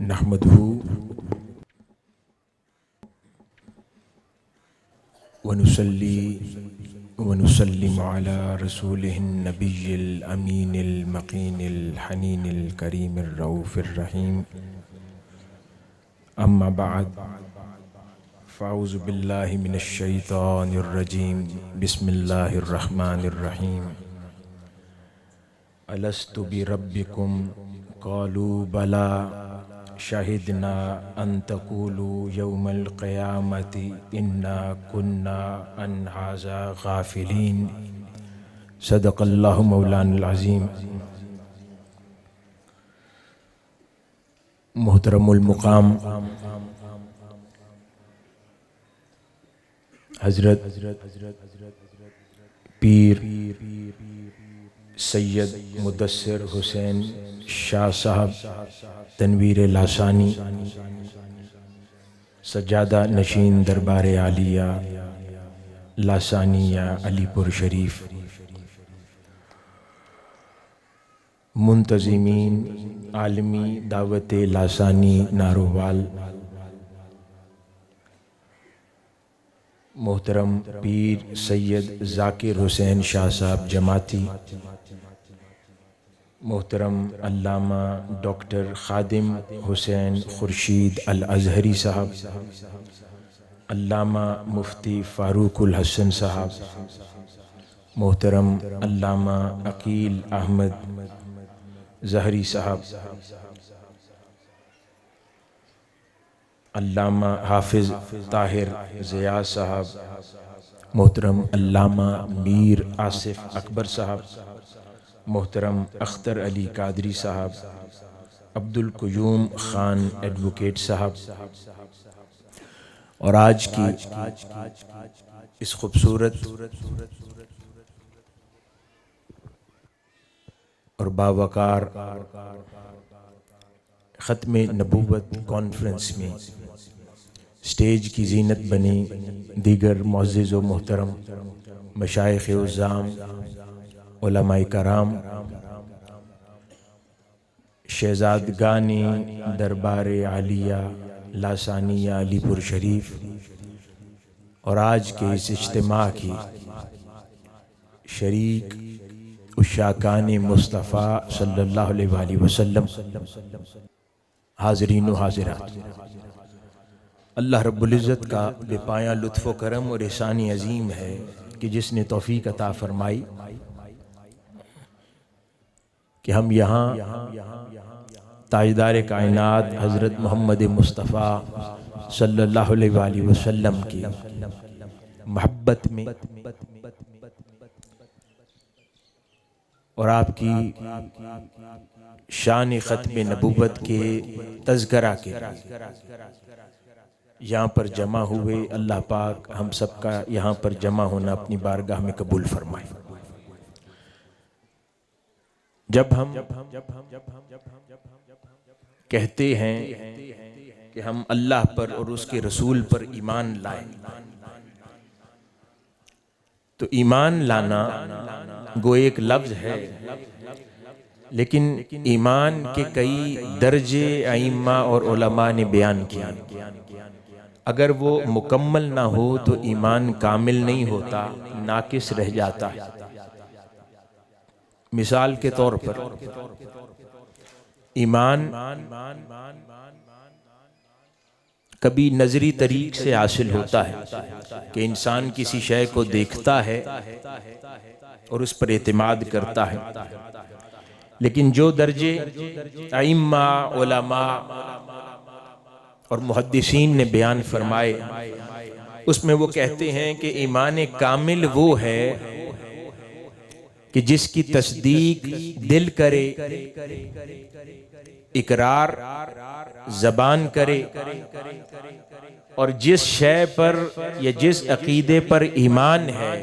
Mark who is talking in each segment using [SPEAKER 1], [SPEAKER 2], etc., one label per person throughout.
[SPEAKER 1] नहमदुहु व नुसल्ली व नुसल्लिमु अला रसूलिहिन नबिय्यिल अमीनिल मकीनिल हनीनिल करीमिर रऊफिर रहीम। अम्मा बअद फ़अऊज़ु बिल्लाहि मिनश शैतानिर रजीम। बिस्मिल्लाहिर रहमानिर रहीम। अलस्तु बिरब्बिकुम क़ालू बला शहिदना अन तक़ूलू यौमल क़ियामति इन्ना कुन्ना अन हाज़ा गाफ़िलीन। सदक़ल्लाहु मौलाना अज़ीम। मुहतरमुल मुक़ाम हज़रत पीर सैयद मुदस्सिर हुसैन शाह साहब तनवीर लासानी सज्जादा नशीन दरबार आलिया लासानिया अलीपुर शरीफ, मुंतज़िमीन आलमी दावत लासानी नारोवाल, मोहतरम पीर सैयद ज़ाकिर हुसैन शाह साहब जमाती, मोहतरम अल्लामा डॉक्टर ख़ादिम हुसैन खुर्शीद अल अज़हरी साहब, अल्लामा मुफ्ती फ़ारूकुल हसन साहब, मोहतरम अल्लामा अकील अहमद ज़हरी साहब, अल्लामा हाफिज़ ताहिर ज़िया साहब, मोहतरम अल्लामा मीर आसिफ अकबर साहब, मोहतरम अख्तर अली कादरी साहब, अब्दुल क़ुयूम ख़ान एडवोकेट साहब, और आज की इस खूबसूरत और बावकार ख़त्मे नबूवत कॉन्फ्रेंस में स्टेज की जीनत बनी दीगर मुअज़्ज़िज़ व मोहतरम मशाइख़ उज़्ज़ाम, उलमाए कराम, शहज़ादगानी दरबार आलिया लासानिया अलीपुर शरीफ, और आज के इस इज्तिमा की शरीक उशाकान मुस्तफ़ा सल्लल्लाहु अलैहि वसल्लम, हाज़रीन व हाज़िरात, अल्लाह रब्बुल इज़्ज़त का बेपाया लुत्फ़ व करम और एहसान अज़ीम है कि जिसने तौफ़ीक़ अता फ़रमाई कि हम यहाँ ताजदार कायनात हज़रत मोहम्मद मुस्तफ़ा सल्लल्लाहु अलैहि वसल्लम की मोहब्बत में और आपकी शान ख़त्म नबूवत के तज़किरा के यहाँ पर जमा हुए। अल्लाह पाक हम सबका यहाँ पर जमा होना अपनी बारगाह में कबूल फरमाए। जब हम कहते हैं कि हम अल्लाह पर और उसके रसूल पर ईमान लाएं, तो ईमान लाना गो एक लफ्ज़ है, लेकिन ईमान के कई दर्जे अइम्मा और उलमा ने बयान किया। अगर वो मुकम्मल ना हो तो ईमान कामिल नहीं होता, नाकिस रह जाता है। मिसाल के तौर पर ईमान कभी नजरी तरीक से हासिल होता है कि इंसान किसी शय को देखता है और उस पर एतमाद करता है, लेकिन जो दर्जे अइम्मा उलमा और मुहद्दिसीन ने बयान फरमाए उसमें वो कहते हैं कि ईमान कामिल वो है कि जिसकी तस्दीक दिल करे, इकरार ज़बान करे, और जिस शय पर या जिस अकीदे पर ईमान है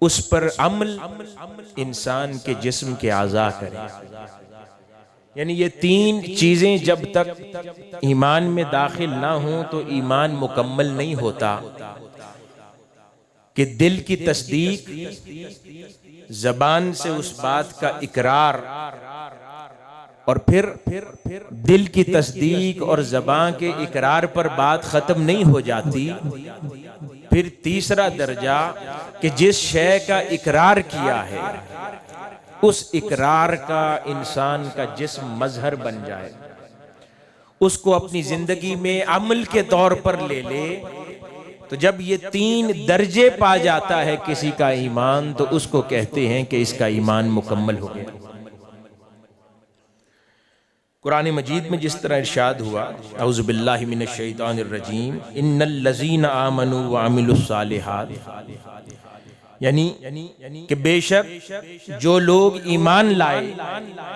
[SPEAKER 1] उस पर अमल इंसान के जिस्म के आज़ा करे। यानी ये तीन चीजें जब तक ईमान में दाखिल ना हो तो ईमान मुकम्मल नहीं होता कि दिल की तस्दीक, जबान से उस बात का इकरार और फिर दिल की तस्दीक और ज़बान के इकरार पर बात ख़त्म नहीं हो जाती। फिर तीसरा दर्जा कि जिस शय का इकरार किया है उस इकरार का इंसान का जिस्म मजहर बन जाए, उसको अपनी जिंदगी में अमल के तौर पर ले ले। तो जब ये 3 दर्जे पा जाता है किसी का ईमान, तो उसको कहते हैं कि इसका ईमान मुकम्मल हो गया। कुरान मजीद में जिस तरह इरशाद हुआ, औज़ु बिल्लाहि मिनश शैतानिर रजीम, इन्नल लज़ीना आमनू व अमिलुस सालिहात, यानी कि बेशक जो लोग ईमान लाए,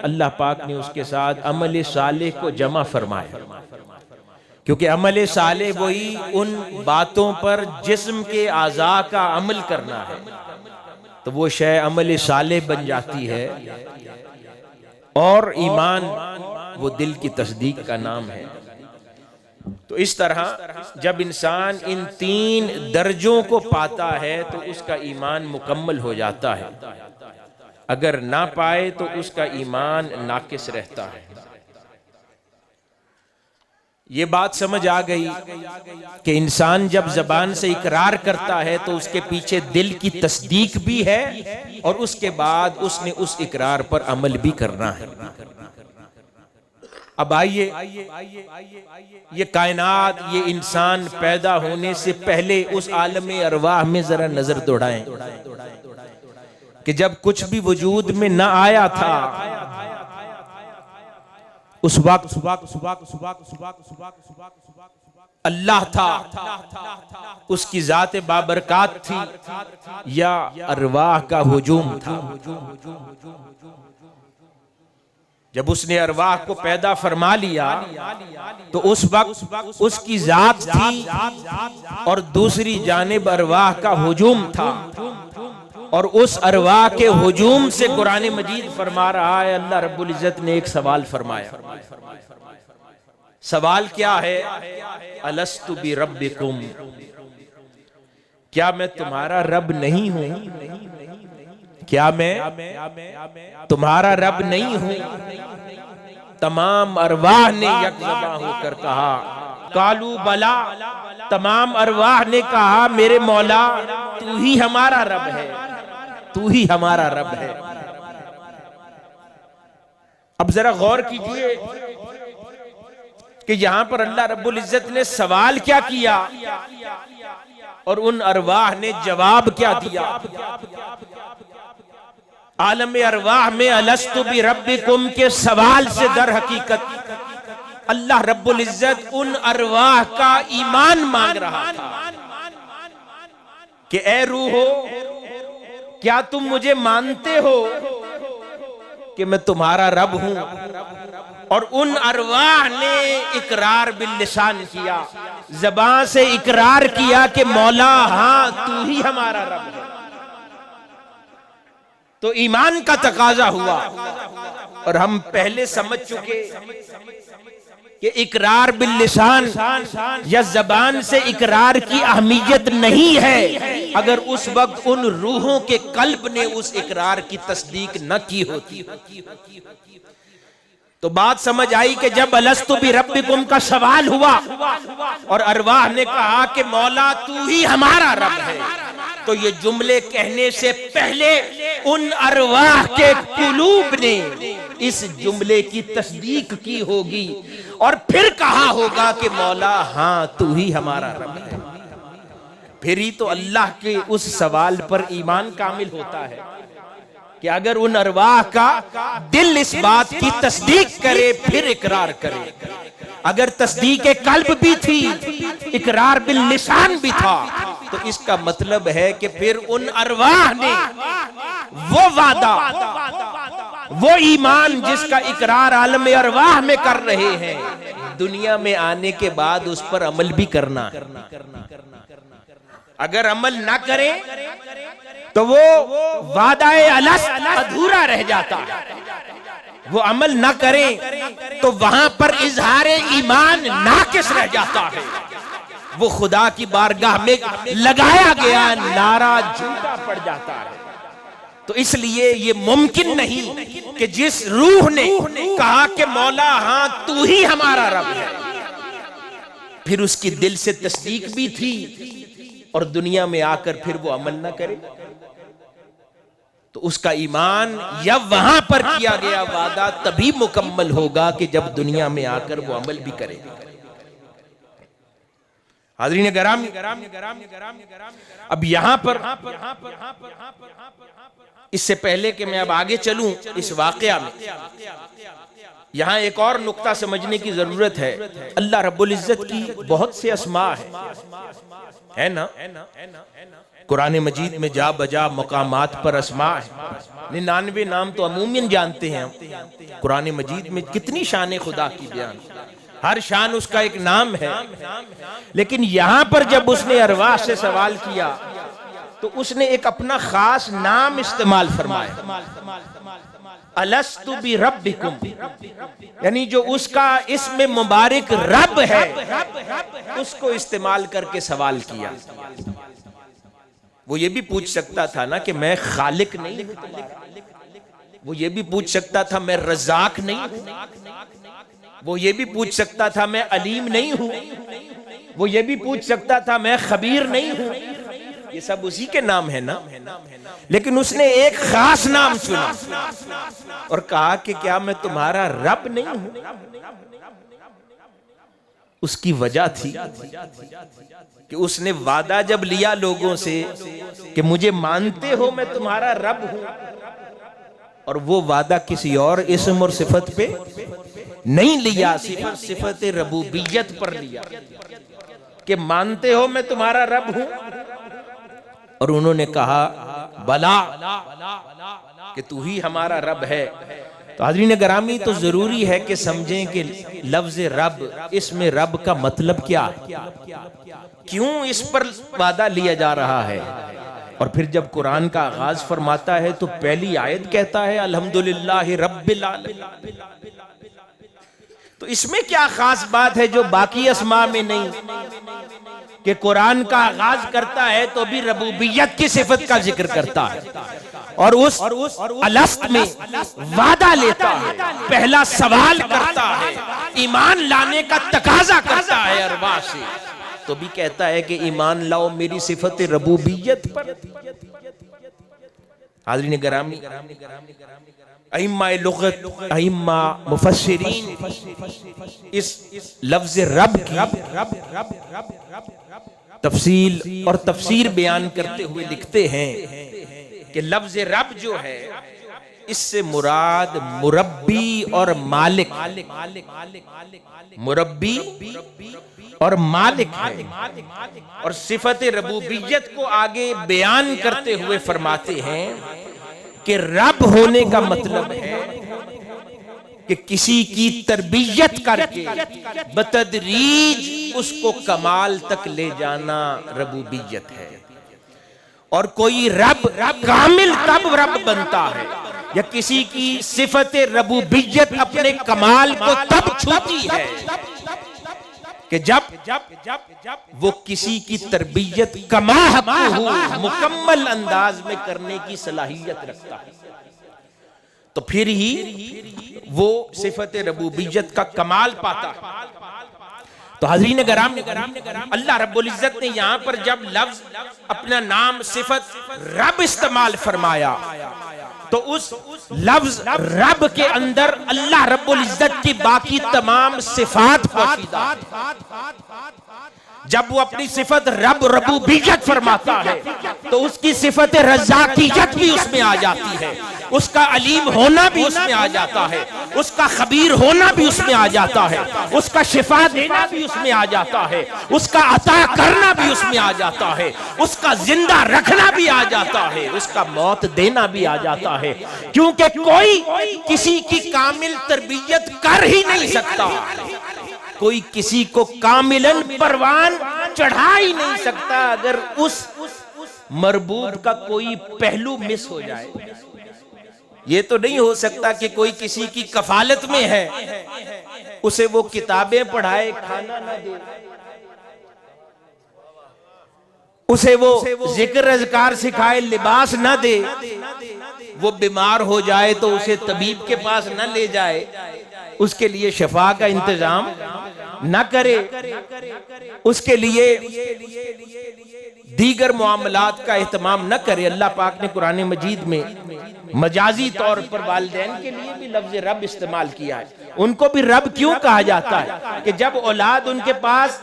[SPEAKER 1] अल्लाह पाक ने उसके साथ अमल सालेह को जमा फरमाया। क्योंकि अमल सालेह वही उन बातों पर जिस्म के आज़ा का अमल करना है, तो वो शय अमल सालेह बन जाती है। और ईमान वो दिल की तस्दीक का नाम है। तो इस तरह जब इंसान इन 3 दर्जों को पाता है तो उसका ईमान मुकम्मल हो जाता है। अगर ना पाए तो उसका ईमान नाकिस रहता है। ये बात समझ आ गई कि इंसान जब जबान से इकरार करता है तो उसके पीछे दिल की तस्दीक भी है और उसके बाद उसने उस इकरार पर अमल भी करना है। अब आइए, ये कायनात, ये इंसान पैदा होने से पहले उस आलम अरवाह में जरा नजर दौड़ाएं कि जब कुछ भी वजूद में न आया था, उस वक्त अल्लाह था, उसकी जात बाबरकात थी या अरवाह का हुजूम था। जब उसने अरवाह को पैदा फरमा लिया तो उस वक्त उसकी जात थी और दूसरी जानिब अरवाह का हुजूम था। और उस अरवाह के हुजूम से कुरान मजीद फरमा रहा है, अल्लाह रब्बुल इज्जत ने एक सवाल फरमाया। सवाल क्या है? अलस्तु बि रब्बिकुम, क्या मैं तुम्हारा रब नहीं हूं? क्या मैं तुम्हारा रब नहीं हूं? तमाम अरवाह ने यकजबा होकर कहा, कालू बला, तमाम अरवाह ने कहा मेरे मौला तू ही हमारा रब है, तू ही हमारा रब है। अब जरा गौर कीजिए कि यहां पर अल्लाह रब्बुल इज्जत ने सवाल क्या किया और उन अरवाह ने जवाब क्या दिया। आलम अरवाह में अलस्तु बि रब्बिकुम के सवाल से दर हकीकत अल्लाह रब्बुल इज्जत उन अरवाह का ईमान मांग रहा था कि ए रूहो, क्या तुम मुझे मानते हो कि मैं तुम्हारा रब हूं? और उन अरवाह ने इकरार बिल लिसान किया, ज़बान से इकरार किया कि मौला हां तू ही हमारा रब है। तो ईमान का तकाजा हुआ। और हम पहले समझ चुके कि इकरार बिल लिसान या ज़बान से इकरार की अहमियत नहीं है अगर उस वक्त उन रूहों के कल्ब ने उस इकरार की तस्दीक न की होती। तो बात समझ आई कि जब अलस्तु बि रब्बिकुम का सवाल हुआ और अरवाह ने कहा कि मौला तू ही हमारा रब है, तो ये जुमले कहने से पहले उन अरवाह के कुलूब ने इस जुमले की तस्दीक की होगी और फिर कहा होगा कि मौला हां तू ही हमारा रब है। फिर ही तो अल्लाह के उस सवाल पर ईमान कामिल होता है कि अगर उन अरवाह का दिल इस बात की तस्दीक करे फिर इकरार करे। अगर तस्दीक कल्ब भी थी, इकरार बिल लिसान भी था, तो इसका मतलब है कि फिर उन अरवाह ने वो वादा, वो ईमान जिसका इकरार आलम अरवाह में कर रहे हैं, दुनिया में आने के बाद उस पर अमल भी करना। अगर अमल ना करें तो वो वादाए अलस अधूरा रह जाता है। वो अमल ना करें तो वहां पर इजहार ईमान नाकिस रह जाता है। वो खुदा की बारगाह में लगाया गया नारा झूठा पड़ जाता है। तो इसलिए ये मुमकिन नहीं कि जिस रूह ने कहा कि मौला हाँ तू ही हमारा रब है, फिर उसकी दिल से तस्दीक भी थी और दुनिया में आकर फिर वो अमल ना करे, तो उसका ईमान या वहां पर किया गया वादा तभी मुकम्मल होगा कि जब दुनिया में आकर वो अमल भी करे। हाज़रीन गिरामी, अब यहां पर इससे पहले कि मैं अब आगे चलूं इस वाकया में, यहां एक और नुक्ता समझने की जरूरत है। अल्लाह रब्बुल इज्जत की बहुत से अस्मा है ना, कुरान मजीद में जा बजा मकामात पर अस्मा है। 99 नाम तो अमूमन जानते हैं हम। कुरान मजीद में कितनी शान खुदा की बयान, हर शान उसका एक नाम है, लेकिन यहां पर जब उसने अरवाह से सवाल किया तो उसने एक अपना खास नाम इस्तेमाल फरमाया, अलस्तु बि रब्बिकुम, यानी जो उसका इसमें मुबारक रब है उसको इस्तेमाल करके सवाल किया। वो ये भी पूछ सकता था ना कि मैं खालिक नहीं हूं तुम्हारा, वो ये भी पूछ सकता था मैं रज़ाक नहीं हूं, वो ये भी पूछ सकता था मैं अलीम नहीं हूं, वो ये भी पूछ सकता था मैं खबीर नहीं हूं। ये सब उसी के नाम है ना, लेकिन उसने एक खास नाम चुना और कहा कि क्या मैं तुम्हारा रब नहीं हूं। उसकी वजह थी कि उसने वादा जब लिया लोगों से कि मुझे मानते हो मैं तुम्हारा रब हूं, और वो वादा किसी और इस्म और सिफत पे नहीं लिया, सिर्फ सिफत रबूबियत पर लिया कि मानते हो मैं तुम्हारा रब हूं। और उन्होंने कहा बला कि तू ही हमारा रब है। तो हाज़रीन गिरामी, तो जरूरी है कि समझें कि लफ्ज रब, इसमें रब का मतलब क्या है, क्यों इस पर वादा लिया जा रहा है। और फिर जब कुरान का आगाज फरमाता है तो पहली आयत कहता है अल्हम्दुलिल्लाहि रब्बिल आलमीन। तो इसमें क्या खास बात है जो बाकी अस्मा में नहीं, कि कुरान का आगाज करता है तो भी रबूबियत की सिफत का जिक्र करता है, और उस अलस्त में वादा लेता है, पहला सवाल करता है, ईमान लाने का तकाजा करता है अरवाह से, तो भी कहता है कि ईमान लाओ मेरी सिफत रबूबियत पर। हाज़रीन गिरामी, अइम्मा लुगत, अइम्मा मुफस्सिरीन इस लफ्ज रब की तफसील और तफसीर बयान करते हुए लिखते हैं कि लफ्ज रब जो है इससे मुराद मुरब्बी और मालिक, मुरब्बी और मालिक है। और सिफत रबूबियत को आगे बयान करते हुए फरमाते हैं कि रब होने का मतलब है कि किसी की तरबियत करके बतदरीज उसको कमाल तक ले जाना रबूबियत है। और कोई रब कामिल तब रब बनता है या किसी की सिफत रबूबियत अपने कमाल को तब छूती है कि जब वो किसी की तरबियत कमा मुकम्मल अंदाज में करने की सलाहियत रखता है, तो फिर ही वो सिफत रबूबियत का कमाल पाता है। तो हाज़रीन गिरामी, अल्लाह रब्बुल इज्जत ने यहां पर जब लफ्ज अपना नाम सिफत रब इस्तेमाल फरमाया तो उस लफ्ज रब के अंदर अल्लाह रब्बुल इज्जत की बाकी तमाम सिफात पोशीदा। जब वो अपनी सिफत रब रबूबियत फरमाता है तो उसकी सिफत रज़ाकियत भी उसमें आ जाती है, उसका अलीम होना भी उसमें आ जाता है, उसका खबीर होना भी उसमें आ जाता है, उसका शिफा देना भी उसमें आ जाता है, उसका अता करना भी उसमें आ जाता है, उसका जिंदा रखना भी आ जाता है, उसका मौत देना भी आ जाता है। क्योंकि कोई किसी की कामिल तरबियत कर ही नहीं सकता, कोई किसी को कामिलन परवान चढ़ा ही नहीं सकता अगर उस मरबूब का कोई पहलू मिस हो जाए। ये तो नहीं हो सकता कि कोई किसी की कफालत में है, उसे वो किताबें पढ़ाए, खाना ना दे, उसे वो जिक्र अज़कार सिखाए, लिबास ना दे, वो बीमार हो जाए तो उसे तबीब के पास न ले जाए, उसके लिए शफा का इंतजाम न करे, उसके लिए दीगर मामलात का एहतमाम न करे। अल्लाह पाक ने कुरान मजीद में मजाजी तौर पर वालिदैन के लिए भी लफ्ज रब इस्तेमाल किया है। उनको भी रब क्यों कहा जाता है कि जब औलाद उनके पास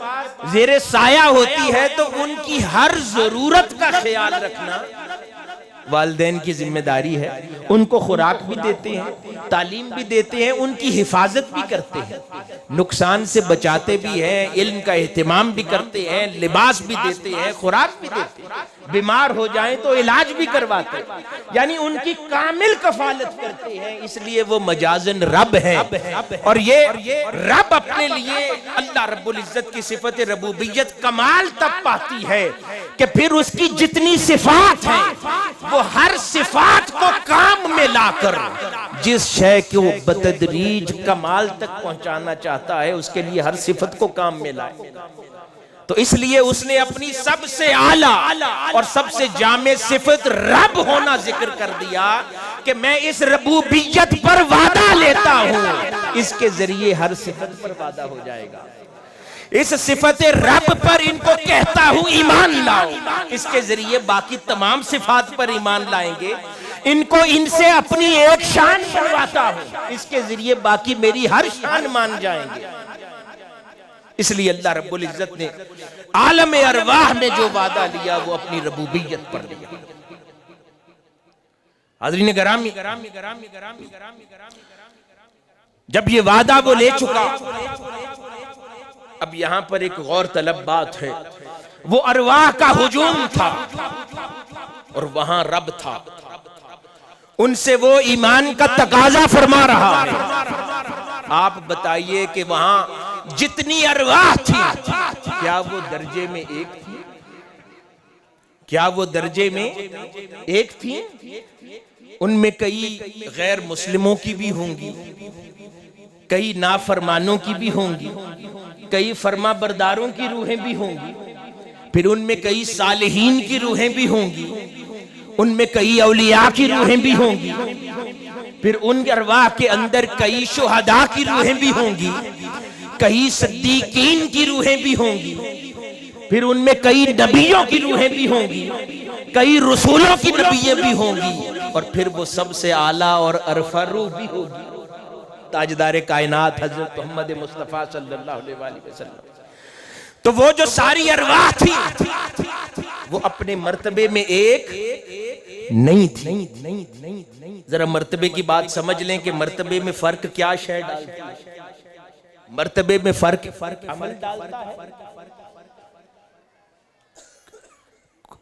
[SPEAKER 1] जेरे साया होती है तो उनकी हर जरूरत का ख्याल रखना वालिदैन की जिम्मेदारी है। उनको खुराक भी देते हैं, तालीम भी देते हैं, उनकी हिफाजत भी करते हैं, नुकसान से बचाते भी हैं, इल्म का एहतमाम भी करते हैं, लिबास भी देते हैं, खुराक भी देते हैं, बीमार हो जाएं तो इलाज भी करवाते हैं, यानी उनकी कामिल कफालत करते हैं। इसलिए वो मजाजन रब है। और ये रब अपने लिए अल्लाह रब्बुल इज्जत की सिफत रबूबियत कमाल तब पाती है कि फिर उसकी जितनी सिफात है वो हर सिफात को काम में लाकर जिस शय को बतदरीज कमाल तक पहुंचाना चाहता है उसके लिए हर सिफत को काम में लाए। तो इसलिए उसने अपनी सबसे आला और सबसे जामे सिफत रब होना जिक्र कर दिया कि मैं इस रबूबियत पर वादा लेता हूं, इसके जरिए हर सिफत पर वादा हो जाएगा। इस सिफत रब पर इनको कहता हूं ईमान लाओ, इसके जरिए बाकी तमाम सिफात पर ईमान लाएंगे। इनको इनसे अपनी एक शान बनवाता हूं, इसके जरिए बाकी मेरी हर शान मान जाएंगे। इसलिए अल्लाह रब्बुल इज्जत ने आलम अरवाह में जो वादा लिया वो अपनी रबूबियत पर लिया। हाज़रीन गिरामी, जब ये वादा वो ले चुका, अब यहां पर एक गौर तलब बात है, वो अरवाह का हुजूम था और वहां रब था, उनसे वो ईमान का तकाजा फरमा रहा है। आप बताइए कि वहां जितनी अरवाह थी क्या वो दर्जे में एक थी? क्या वो दर्जे में एक थी? उनमें कई गैर मुस्लिमों की भी होंगी, कई नाफरमानों की भी होंगी, कई फरमा बरदारों की रूहें भी होंगी, फिर उनमें कई सालिहीन की रूहें भी होंगी, उनमें कई औलिया की रूहें भी होंगी, फिर उन अरवाह के अंदर कई शुहदा की रूहें भी होंगी, कई सिद्दीकीन की रूहें भी होंगी, फिर उनमें कई नबियों की रूहें भी होंगी, कई रसूलों की नबियें भी होंगी, और फिर वो सबसे आला और अरफा रूह भी होगी, ताजदार कायनात हजरत मोहम्मद मुस्तफा सल्लल्लाहु अलैहि वसल्लम। तो वो जो सारी अरवाह थी वो अपने मर्तबे में एक नहीं थी। जरा मर्तबे की बात समझ लें कि मर्तबे में फर्क क्या शय डालता है। मर्तबे में फर्क अमल डालता है।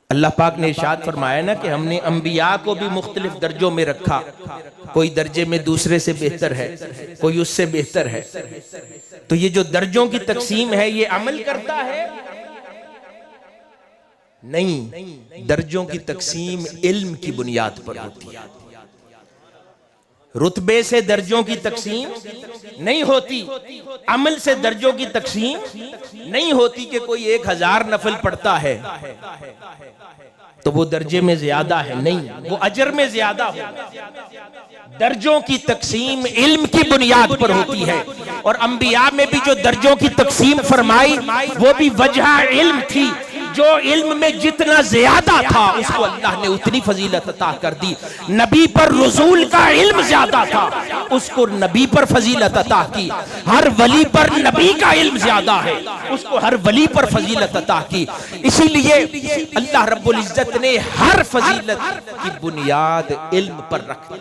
[SPEAKER 1] अल्लाह पाक ने इरशाद फरमाया ना कि हमने अंबिया को भी मुख्तलिफ दर्जों में रखा, कोई दर्जे में दूसरे से बेहतर है, कोई उससे बेहतर है। तो ये जो दर्जों की तकसीम है ये अमल करता है? नहीं, दर्जों की तकसीम इल्म की बुनियाद पर होती है। रुतबे से दर्जों की तकसीम नहीं होती, अमल से दर्जों की तकसीम नहीं होती कि कोई 1000 नफल पढ़ता है तो वो दर्जे में ज्यादा है, नहीं, वो अजर में ज्यादा हो। दर्जों की तकसीम इल्म की बुनियाद पर होती है, और अंबिया में भी जो दर्जों की तकसीम फरमाई वो भी वजह इल्म थी। जो इल्म में जितना ज्यादा था उसको अल्लाह ने उतनी फजीलत अता कर दी। नबी पर रसूल का इल्म ज्यादा था, उसको नबी पर फजीलत अता की। हर वली पर नबी का इल्म ज्यादा है, उसको हर वली पर फजीलत अता की। इसीलिए अल्लाह रब्बुल इज्जत ने हर फजीलत की बुनियाद इल्म पर रख दी।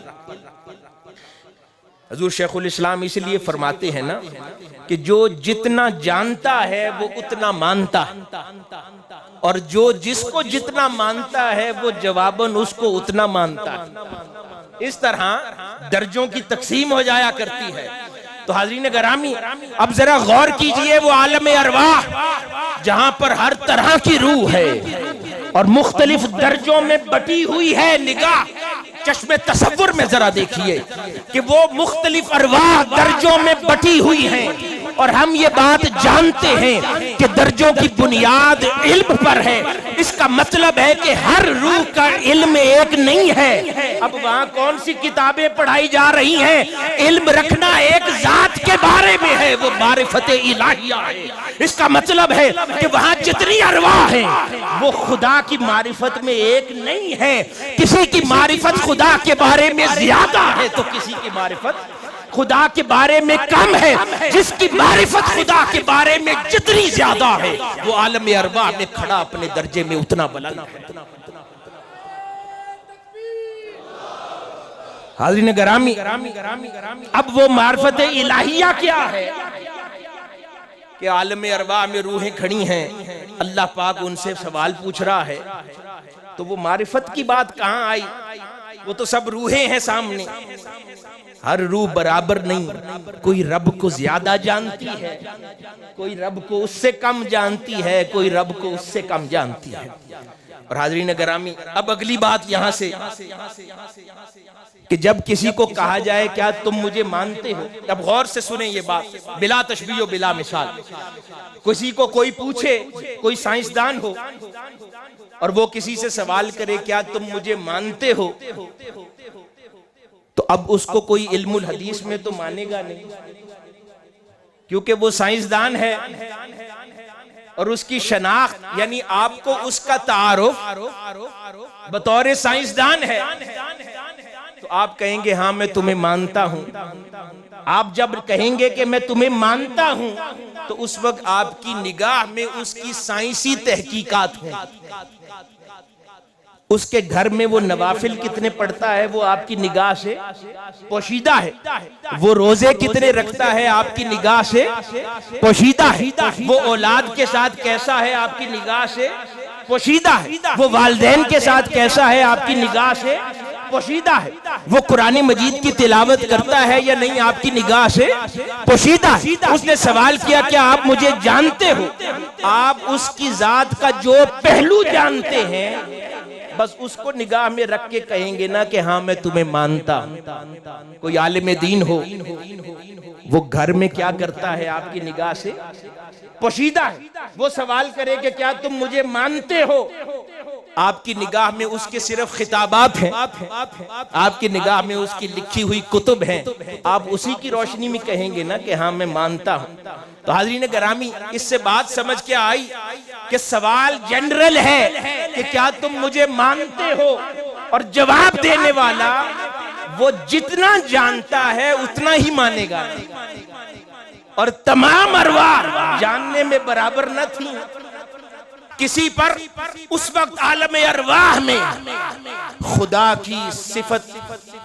[SPEAKER 1] हजूर शेखुल इस्लाम इसलिए फरमाते हैं ना कि जो जितना जानता है वो उतना मानता, और जो जिसको जितना मानता है वो जवाबन उसको उतना मानता है। इस तरह दर्जों की तकसीम हो जाया करती है। तो हाज़रीन गिरामी, अब जरा गौर कीजिए, वो आलम अरवाह जहां पर हर तरह की रूह है और मुख्तलिफ दर्जों में बटी हुई है निगाह, चश्मे तसव्वुर में जरा देखिए कि वो मुख्तलिफ अरवाह दर्जों में बटी हुई हैं। और हम ये बात जानते हैं कि दर्जों की बुनियाद इल्म पर है। इसका मतलब है कि हर रूह का इल्म एक नहीं है। अब वहां कौन सी किताबें पढ़ाई जा रही हैं? इल्म रखना एक जात के बारे में है, वो मारिफत इलाहिया है। इसका मतलब है कि वहां जितनी अरवाह हैं वो खुदा की मारिफत में एक नहीं है। किसी की मारिफत खुदा के बारे में ज्यादा है तो किसी की मारिफत खुदा के बारे में कम है। जिसकी मारिफत खुदा के बारे में जितनी ज्यादा है वो आलम अरवाह में खड़ा अपने दर्जे में उतना बुलंद है। हाज़रीन गिरामी, अब वो मारिफत इलाहिया क्या है कि आलम अरवाह में रूहें खड़ी हैं, अल्लाह पाक उनसे सवाल पूछ रहा है, तो वो मारिफत की बात कहां आई? वो तो सब रूहें हैं सामने। हर रूह बराबर नहीं, कोई रब को ज्यादा जानती है, कोई रब को उससे कम जानती है, कोई रब को उससे कम जानती है। और हाज़रीन गिरामी, अब अगली बात यहां से कि जब किसी को कहा जाए क्या तुम मुझे मानते हो, अब गौर से सुने ये बात, बिला तशबीह बिला मिसाल। किसी को कोई पूछे, कोई साइंसदान हो और वो किसी से सवाल करे क्या तुम मुझे मानते हो, तो अब उसको कोई इल्मुल हदीस में तो मानेगा नहीं, क्योंकि वो साइंसदान है और उसकी शनाख्त यानी आपको उसका तारुफ बतौर साइंसदान है, तो आप कहेंगे हाँ मैं तुम्हें मानता हूं। आप जब कहेंगे कि मैं तुम्हें मानता हूं तो उस वक्त आपकी निगाह में उसकी साइंसी तहकीकात हों। उसके घर में वो नवाफिल कितने पढ़ता है वो आपकी निगाह से पोशीदा है। वो रोजे कितने रखता है आपकी निगाह से पोशीदा है। वो औलाद के साथ कैसा है आपकी निगाह से पोशीदा है। वो वालिदैन के साथ कैसा है आपकी निगाह से पोशीदा है। वो कुरान मजीद की तिलावत करता है या नहीं आपकी निगाह से पोशीदा है। उसने सवाल किया क्या आप मुझे जानते हो? आप उसकी जात का जो पहलू जानते हैं बस उसको निगाह में रख के कहेंगे ना कि हाँ मैं तुम्हें मानता हूं। कोई आलिम दीन हो, वो घर में क्या करता है आपकी निगाह से पोशीदा है। वो सवाल करे कि क्या तुम मुझे मानते हो, आपकी निगाह में उसके सिर्फ खिताबात हैं, आपकी निगाह में उसकी लिखी हुई कुतुब हैं, आप उसी की रोशनी में कहेंगे ना कि हाँ मैं मानता हूं। तो हाज़रीन गिरामी, इससे बात समझ के आई कि सवाल जनरल है कि क्या तुम मुझे मानते हो, और जवाब देने वाला वो जितना जानता है उतना ही मानेगा, और तमाम अरवाह जानने में बराबर न थी। किसी पर उस वक्त आलम अरवाह में खुदा की सिफत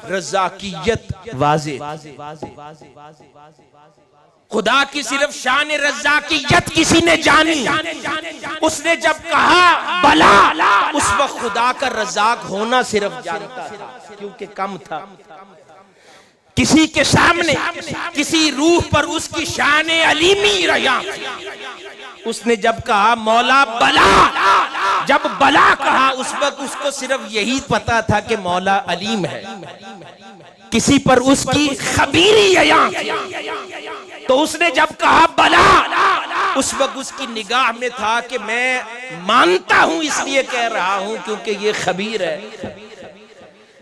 [SPEAKER 1] रज़ाकियत वाज़े, खुदा की सिर्फ शान रज़ाकियत किसी ने जानी। उसने जब कहा बला, उस वक्त खुदा का रज़ाक होना सिर्फ जानता था, क्योंकि कम था। किसी के सामने किसी रूह पर उसकी शान अलीमी रहा। उसने जब कहा मौला बला, जब बला कहा उस वक्त उसको सिर्फ यही पता था कि मौला अलीम है। किसी पर उसकी खबीरी अयां, तो उसने जब कहा बला उस वक्त उसकी निगाह में था कि मैं मानता हूं इसलिए कह रहा हूं क्योंकि ये खबीर है।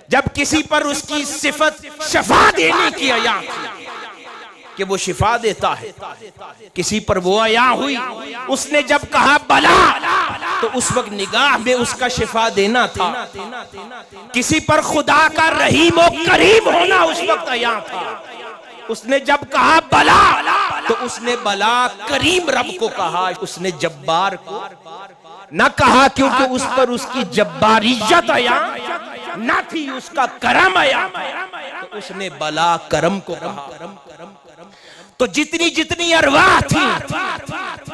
[SPEAKER 1] जब किसी पर उसकी सिफत शफा देने की अयां थी कि वो शिफा देता है, किसी पर वो अयां हुई, उसने जब कहा बला तो उस वक्त निगाह में उसका शिफा देना था। किसी पर खुदा का रहीम और करीम होना उस वक्त अयां था। उसने जब कहा बला तो उसने बला करीम रब को कहा, उसने जब्बार को न कहा, क्योंकि उस पर उसकी जब्बारियत अयां न थी, उसका करम अयां, तो उसने बला करम को कहा। तो जितनी जितनी अरवाह थी,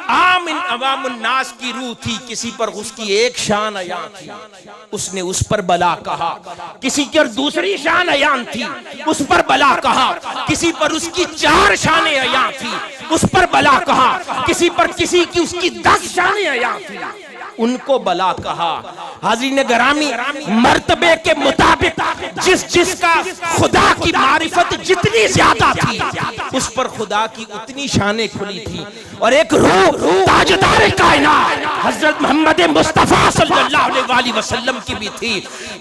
[SPEAKER 1] आम अवामुन नास की रूह थी, किसी पर उसकी एक शान अयां थी, उसने उस पर बला कहा। किसी की दूसरी शान अयां थी, उस पर बला कहा। किसी पर उसकी 4 शानें अयां थी, उस पर बला कहा। किसी पर किसी की उसकी 10 शानें अयां थी, उनको बला कहा। हाज़रीन गिरामी, मर्तबे के मुताबिक जिसका खुदा की मारिफत जितनी ज्यादा थी उस पर खुदा की उतनी शानें खुली थी, और एक रूह ताजदार कायनात हजरत मोहम्मद मुस्तफा सल्लल्लाहु अलैहि वसल्लम की भी थी,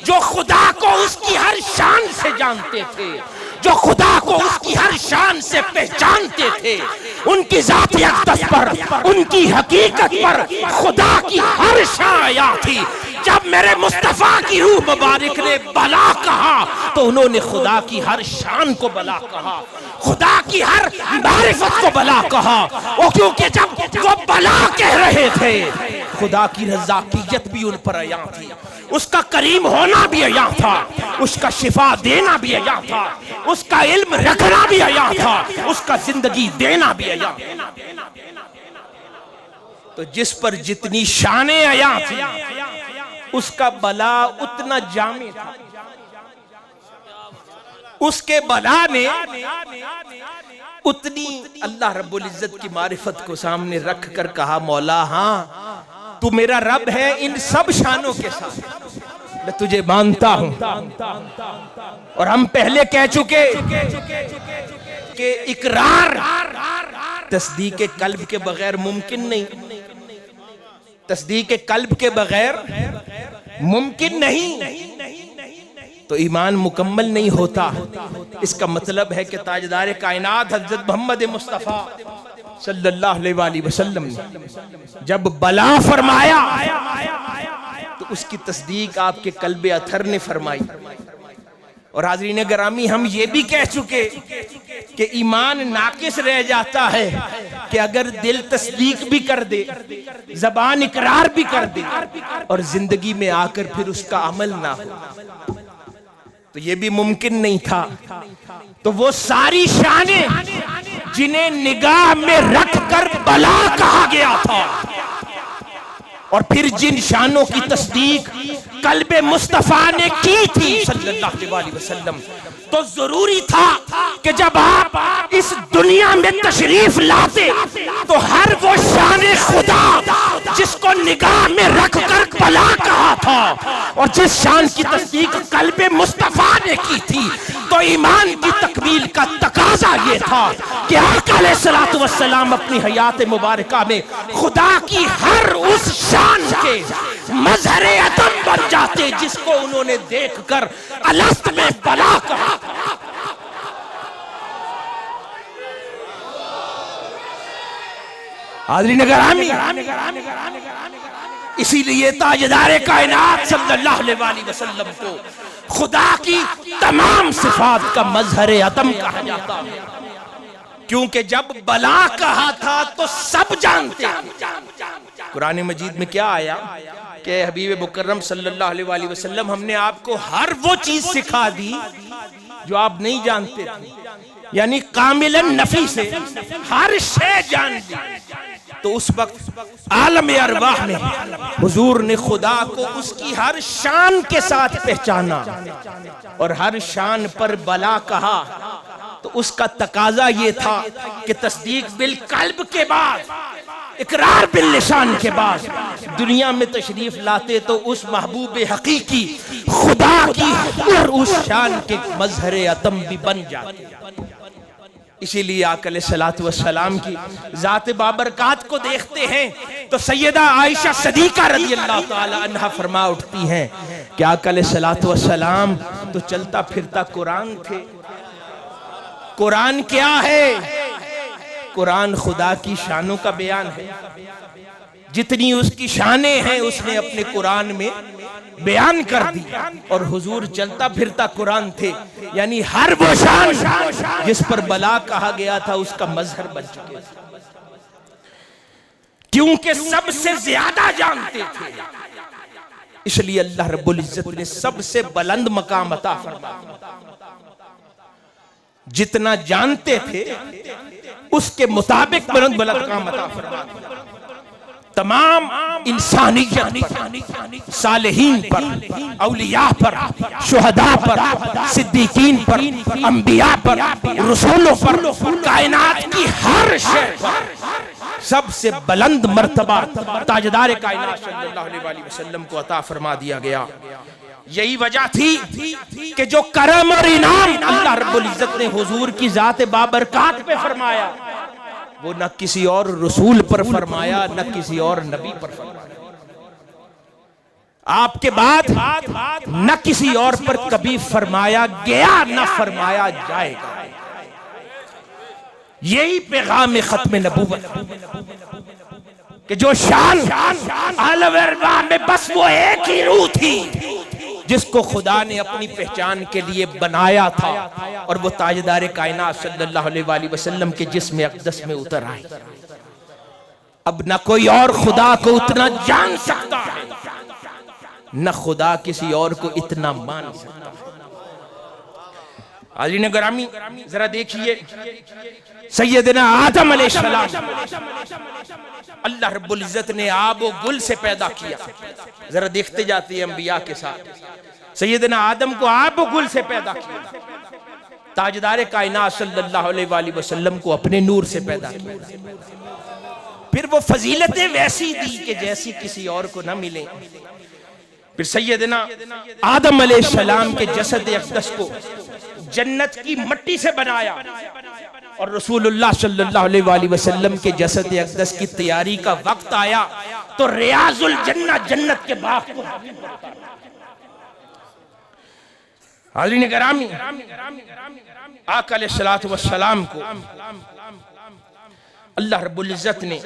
[SPEAKER 1] जो खुदा को उसकी हर शान से जानते थे, जो खुदा को उसकी हर शान से पहचानते थे। उनकी ज़ात अक़दस पर, उनकी हकीकत पर खुदा की हर शान आया थी। जब मेरे मुस्तफा की रूह मुबारक ने बला कहा तो उन्होंने खुदा की हर शान को बला कहा, खुदा की हर मारिफत को बला कहा। वो क्योंकि जब वो बला कह रहे थे, खुदा की रज़ाकियत भी उन पर आया थी, उसका करीम होना भी आया था, उसका शिफा देना भी आया था, उसका इल्म रखना भी आया था, उसका जिंदगी देना भी आया। तो जिस पर जितनी शानें आया थी, उसका बला उतना जामे था। उसके बला ने उतनी अल्लाह रब्बुल इज्जत की मारिफत को सामने रख कर कहा, मौला हाँ तू मेरा रब है इन सब शानों के साथ, मैं तुझे मानता हूं। और हम पहले कह चुके कि इकरार तस्दीक कल्ब के बगैर मुमकिन नहीं, तस्दीक कल्ब के बगैर मुमकिन नहीं, तो ईमान मुकम्मल नहीं होता। इसका मतलब है कि ताजदार कायनात हज़रत मोहम्मद मुस्तफ़ा सल्लल्लाहु अलैहि वसल्लम ने जब बला फरमाया तो उसकी तस्दीक आपके कल्बे अथर ने फरमाई। और हाज़रीन गिरामी, हम ये भी कह चुके कि ईमान नाकिस रह जाता है कि अगर दिल तस्दीक भी कर दे, ज़बान इकरार भी कर दे, और जिंदगी में आकर फिर उसका अमल ना हो, तो ये भी मुमकिन नहीं था। तो वो सारी शानें जिन्हें निगाह में रखकर बला कहा गया था, और फिर जिन शानों की तस्दीक कल्बे मुस्तफा ने की थी सल्लल्लाहु अलैहि वसल्लम, तो जरूरी था कि जब आप इस दुनिया में तशरीफ लाते तो हर वो शान खुदा जिसको निगाह में रखकर बला कहा था, और जिस शान की तस्दीक कल्बे मुस्तफा ने की थी, तो ईमान की तकमील का तकाजा ये था कि आका अलैहिस्सलातु वस्सलाम अपनी हयात मुबारका में खुदा की हर उस शान के मजहरे अदम बन जाते जिसको उन्होंने देखकर अलस्त में बला कहा। हाज़रीन गिरामी, इसीलिए ताजदार कायनात सल्लल्लाहु अलैहि वसल्लम को खुदा की तमाम सिफात का मजहरे अदम कहा जाता है, क्योंकि जब बला कहा था तो सब जानते थे। कुरान मजीद में क्या आया कि हबीब मुकर्रम सल्लल्लाहु अलैहि वसल्लम, हमने आपको हर वो चीज सिखा दी जो आप नहीं जानते थे, यानी कामिलन नफी से हर शे जान ली। तो उस वक्त आलम अरवाह में हुजूर ने खुदा को उसकी हर शान के साथ पहचाना और हर शान पर बला कहा। तो उसका तकाजा ये था कि तस्दीक बिल कल्ब के बाद, इकरार बिल लिसान के बाद दुनिया में तशरीफ लाते तो उस महबूब हकीकी खुदा की और उस शान के मजहरे अतम भी बन जाते। इसीलिए आका अलैहिस्सलातु वस्सलाम की जात बाबरकात को देखते हैं तो सैयदा आयशा सदीका रज़ियल्लाहु ताला अन्हा फरमा उठती हैं कि आका अलैहिस्सलातु वस्सलाम तो चलता फिरता कुरान थे। कुरान क्या है? कुरान खुदा की शानों का बयान है। जितनी उसकी शानें हैं उसने अपने कुरान में बयान कर दी। और हुजूर चलता फिरता कुरान थे, यानी हर वो शान जिस पर बला कहा गया था उसका मजहर बन चुके थे, क्योंकि सबसे ज्यादा जानते थे। इसलिए अल्लाह रब्बुल इज्जत ने सबसे बुलंद मकाम अता फरमाया। जितना जानते थे उसके मुताबिक बुलंद मकाम अता फरमाया। तमाम इंसानियत पर, सालिहीन पर, औलिया पर, शुहदा पर, सिद्दीकीन पर, अंबिया पर, रसूलों पर, कायनात की हर शय पर सबसे बुलंद मर्तबा ताजदार कायनात सल्लल्लाहु अलैहि वसल्लम को अता फरमा दिया गया। यही वजह थी कि जो करम और इनाम अल्लाह रब्बुल इज्जत ने हुजूर की जात बाबरकात पे फरमाया, वो न किसी और रसूल पर फरमाया, न किसी और नबी पर फरमाया। आपके बाद न किसी और पर कभी फरमाया गया, न फरमाया जाएगा। यही पैगाम खत्म नबूवत कि जो शान आलम अरवाह में बस वो एक ही रूह थी जिसको खुदा ने अपनी पहचान के लिए बनाया था, और वो ताजदार कायनात सल्लल्लाहु अलैहि वसल्लम के जिस्म अक़दस में उतर आई। अब न कोई और खुदा को उतना जान सकता है, न खुदा किसी और को इतना मान सकता। हाज़रीन गिरामी, जरा देखिए सैयदना आदम अलैहिस्सलाम अल्लाह रब्बुल इज्जत ने आब व गुल से पैदा किया। जरा देखते जाते हैं अंबिया के साथ। सैयदना आदम को आब व गुल से पैदा किया, ताजदार कायनात सल्लल्लाहु अलैहि वसल्लम को अपने नूर से पैदा किया। फिर वो फजीलतें वैसी दी कि जैसी किसी और को न मिले। फिर सैयदना आदम अलैहिस्सलाम के जसद अक़दस को जन्नत की मट्टी से बनाया, और रसूलुल्लाह सल्लल्लाहु अलैहि वसल्लम के जसद अक़दस की तैयारी का वक्त आया तो रियाजुल जन्नत, जन्नत के बाग को हाज़रीन गिरामी, आका अलैहिस्सलातु वस्सलाम को अल्लाह रब्बुल इज्जत ने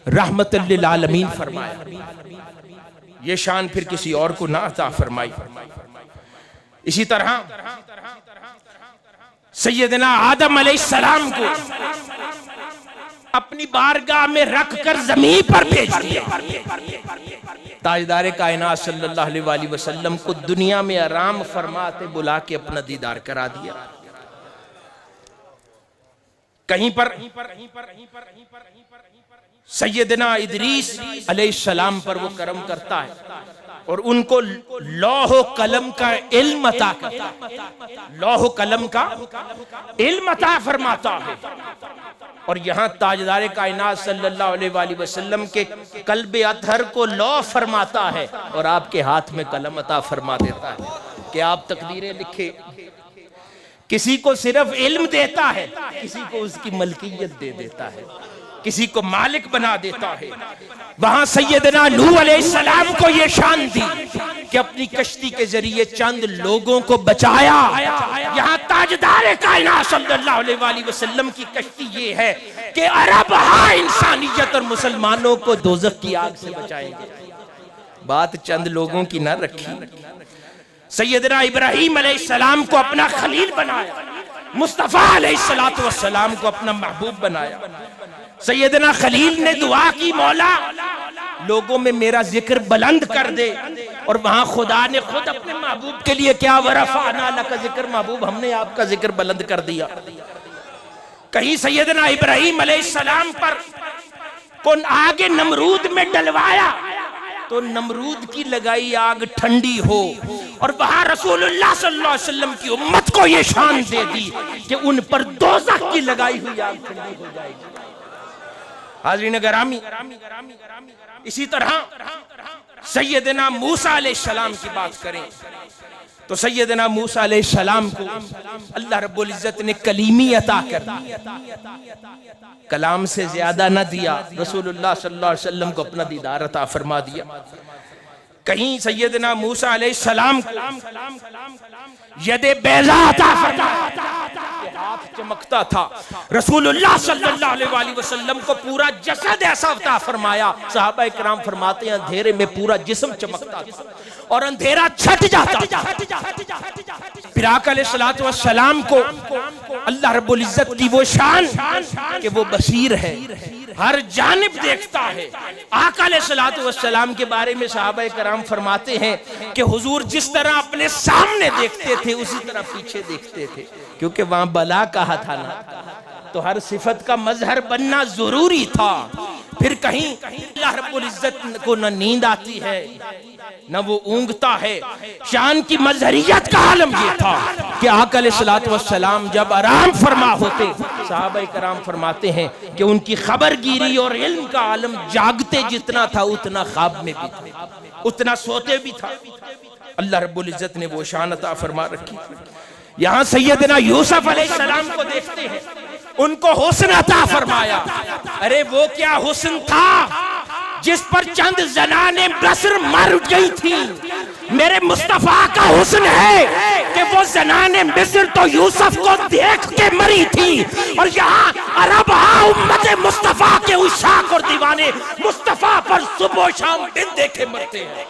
[SPEAKER 1] रहमतल लिल आलमीन फरमाया। ये शान फिर किसी और को ना अता फरमाई। इसी तरह सैयदना आदम अलैहिस्सलाम को अपनी बारगाह में रख कर जमीन पर भेज दिया। ताजदार कायनात सल्लल्लाहु अलैहि वसल्लम को दुनिया में आराम फरमाते बुला के अपना दीदार करा दिया। कहीं पर सैयदना इदरीस अलैहिस्सलाम पर वो करम करता है और उनको लौह कलम का इल्म अता करता है, लौह कलम का इल्म अता फरमाता है। और यहाँ ताजदार कायनात सल्लल्लाहु अलैहि वसल्लम के कल्ब अतहर को लौह फरमाता है और आपके हाथ में कलम अता फरमा देता है कि आप तकदीरें लिखे। किसी को सिर्फ इल्म देता है, किसी को उसकी मलकियत दे देता है, किसी को मालिक बना देता है। वहां सैयदना नूह अलैहिस्सलाम को यह शान दी कि अपनी कश्ती के जरिए चंद लोगों को बचाया। यहाँ ताजदार कायनात सल्लल्लाहु अलैहि वसल्लम की कश्ती ये है कि अरब इंसानियत और मुसलमानों को दोज़ख की आग से बचाएंगे। बात चंद लोगों की न रखी। सैयदना इब्राहीम अलैहिस्सलाम को अपना खलील बनाया, मुस्तफा अलैहिस्सलातु वस्सलाम को अपना महबूब बनाया। सैयदना खलील ने दुआ की, मौला लोगों में मेरा जिक्र बुलंद कर दे, और वहां खुदा ने खुद अपने महबूब के लिए क्या वरफ़अना लका जिक्र, महबूब हमने आपका जिक्र बुलंद कर दिया। कहीं सैयदना इब्राहीम अलैहिस्सलाम पर कौन आगे नमरूद में डलवाया तो नमरूद की लगाई आग ठंडी हो, और वहां रसूलुल्लाह सल्लल्लाहु अलैहि वसल्लम की उम्मत को यह शान दे दी कि उन पर दोज़ख की लगाई हुई आग ठंडी हो जाएगी। हाज़रीन गिरामी, इसी तरह सैयदना मूसा अलैहिस्सलाम की बात करें तो सैयदना मूसा अलैहिस्सलाम को अल्लाह रब्बुल इज्जत ने कलीमी अता कर दी, कलाम से ज्यादा न दिया। रसूलुल्लाह सल्लल्लाहु अलैहि वसल्लम को अपना दीदार अता फरमा दिया। कहीं सैयदना मूसा अलैहिस्सलाम यदे बैज़ा अता फरमाया, हाथ चमकता था। रसूलुल्लाह सल्लल्लाहु अलैहि वसल्लम को पूरा जसद ऐसा अता फरमाया, सहाबा इकराम फरमाते हैं अंधेरे में पूरा जिस्म चमकता था और अंधेरा छट जाता। फिर आका अलैहिस्सलातु वस्सलाम को अल्लाह रब्बुल इज्जत की वो शान कि वो बसीर है, हर जानिब देखता है। आका अलैहिस्सलातु वस्सलाम के बारे में सहाबा इकराम फरमाते हैं कि हुजूर जिस तरह अपने सामने देखते थे उसी तरह पीछे देखते थे, क्योंकि वहां बला कहा था ना, तो हर सिफत का मजहर बनना जरूरी था। फिर कहीं अल्लाह रब्बुल इज्जत को न नींद आती है न वो ऊंघता है। शान की मजहरियत का आलम ये था कि आका अलैहिस्सलातु वस्सलाम जब आराम फरमा होते, सहाबा कराम फरमाते हैं कि उनकी खबरगिरी और इल्म का आलम जागते जितना था उतना ख्वाब में भी था, उतना सोते भी था। अल्लाह रब्बुल इज्जत ने वो शान अता फरमा रखी। यहाँ सैयदना यूसुफ अलैहिस्सलाम को देखते हैं, उनको हुस्न अता फरमाया। अरे वो क्या हुस्न था जिस पर चंद ज़नाने मिस्र मर गई थी। मेरे मुस्तफा का हुस्न है कि वो ज़नाने मिस्र तो यूसुफ को देख के मरी थी, और यहाँ अरब उम्मत मुस्तफा के उशाक और दीवाने मुस्तफा पर सुबह शाम दिन देखे मरते हैं।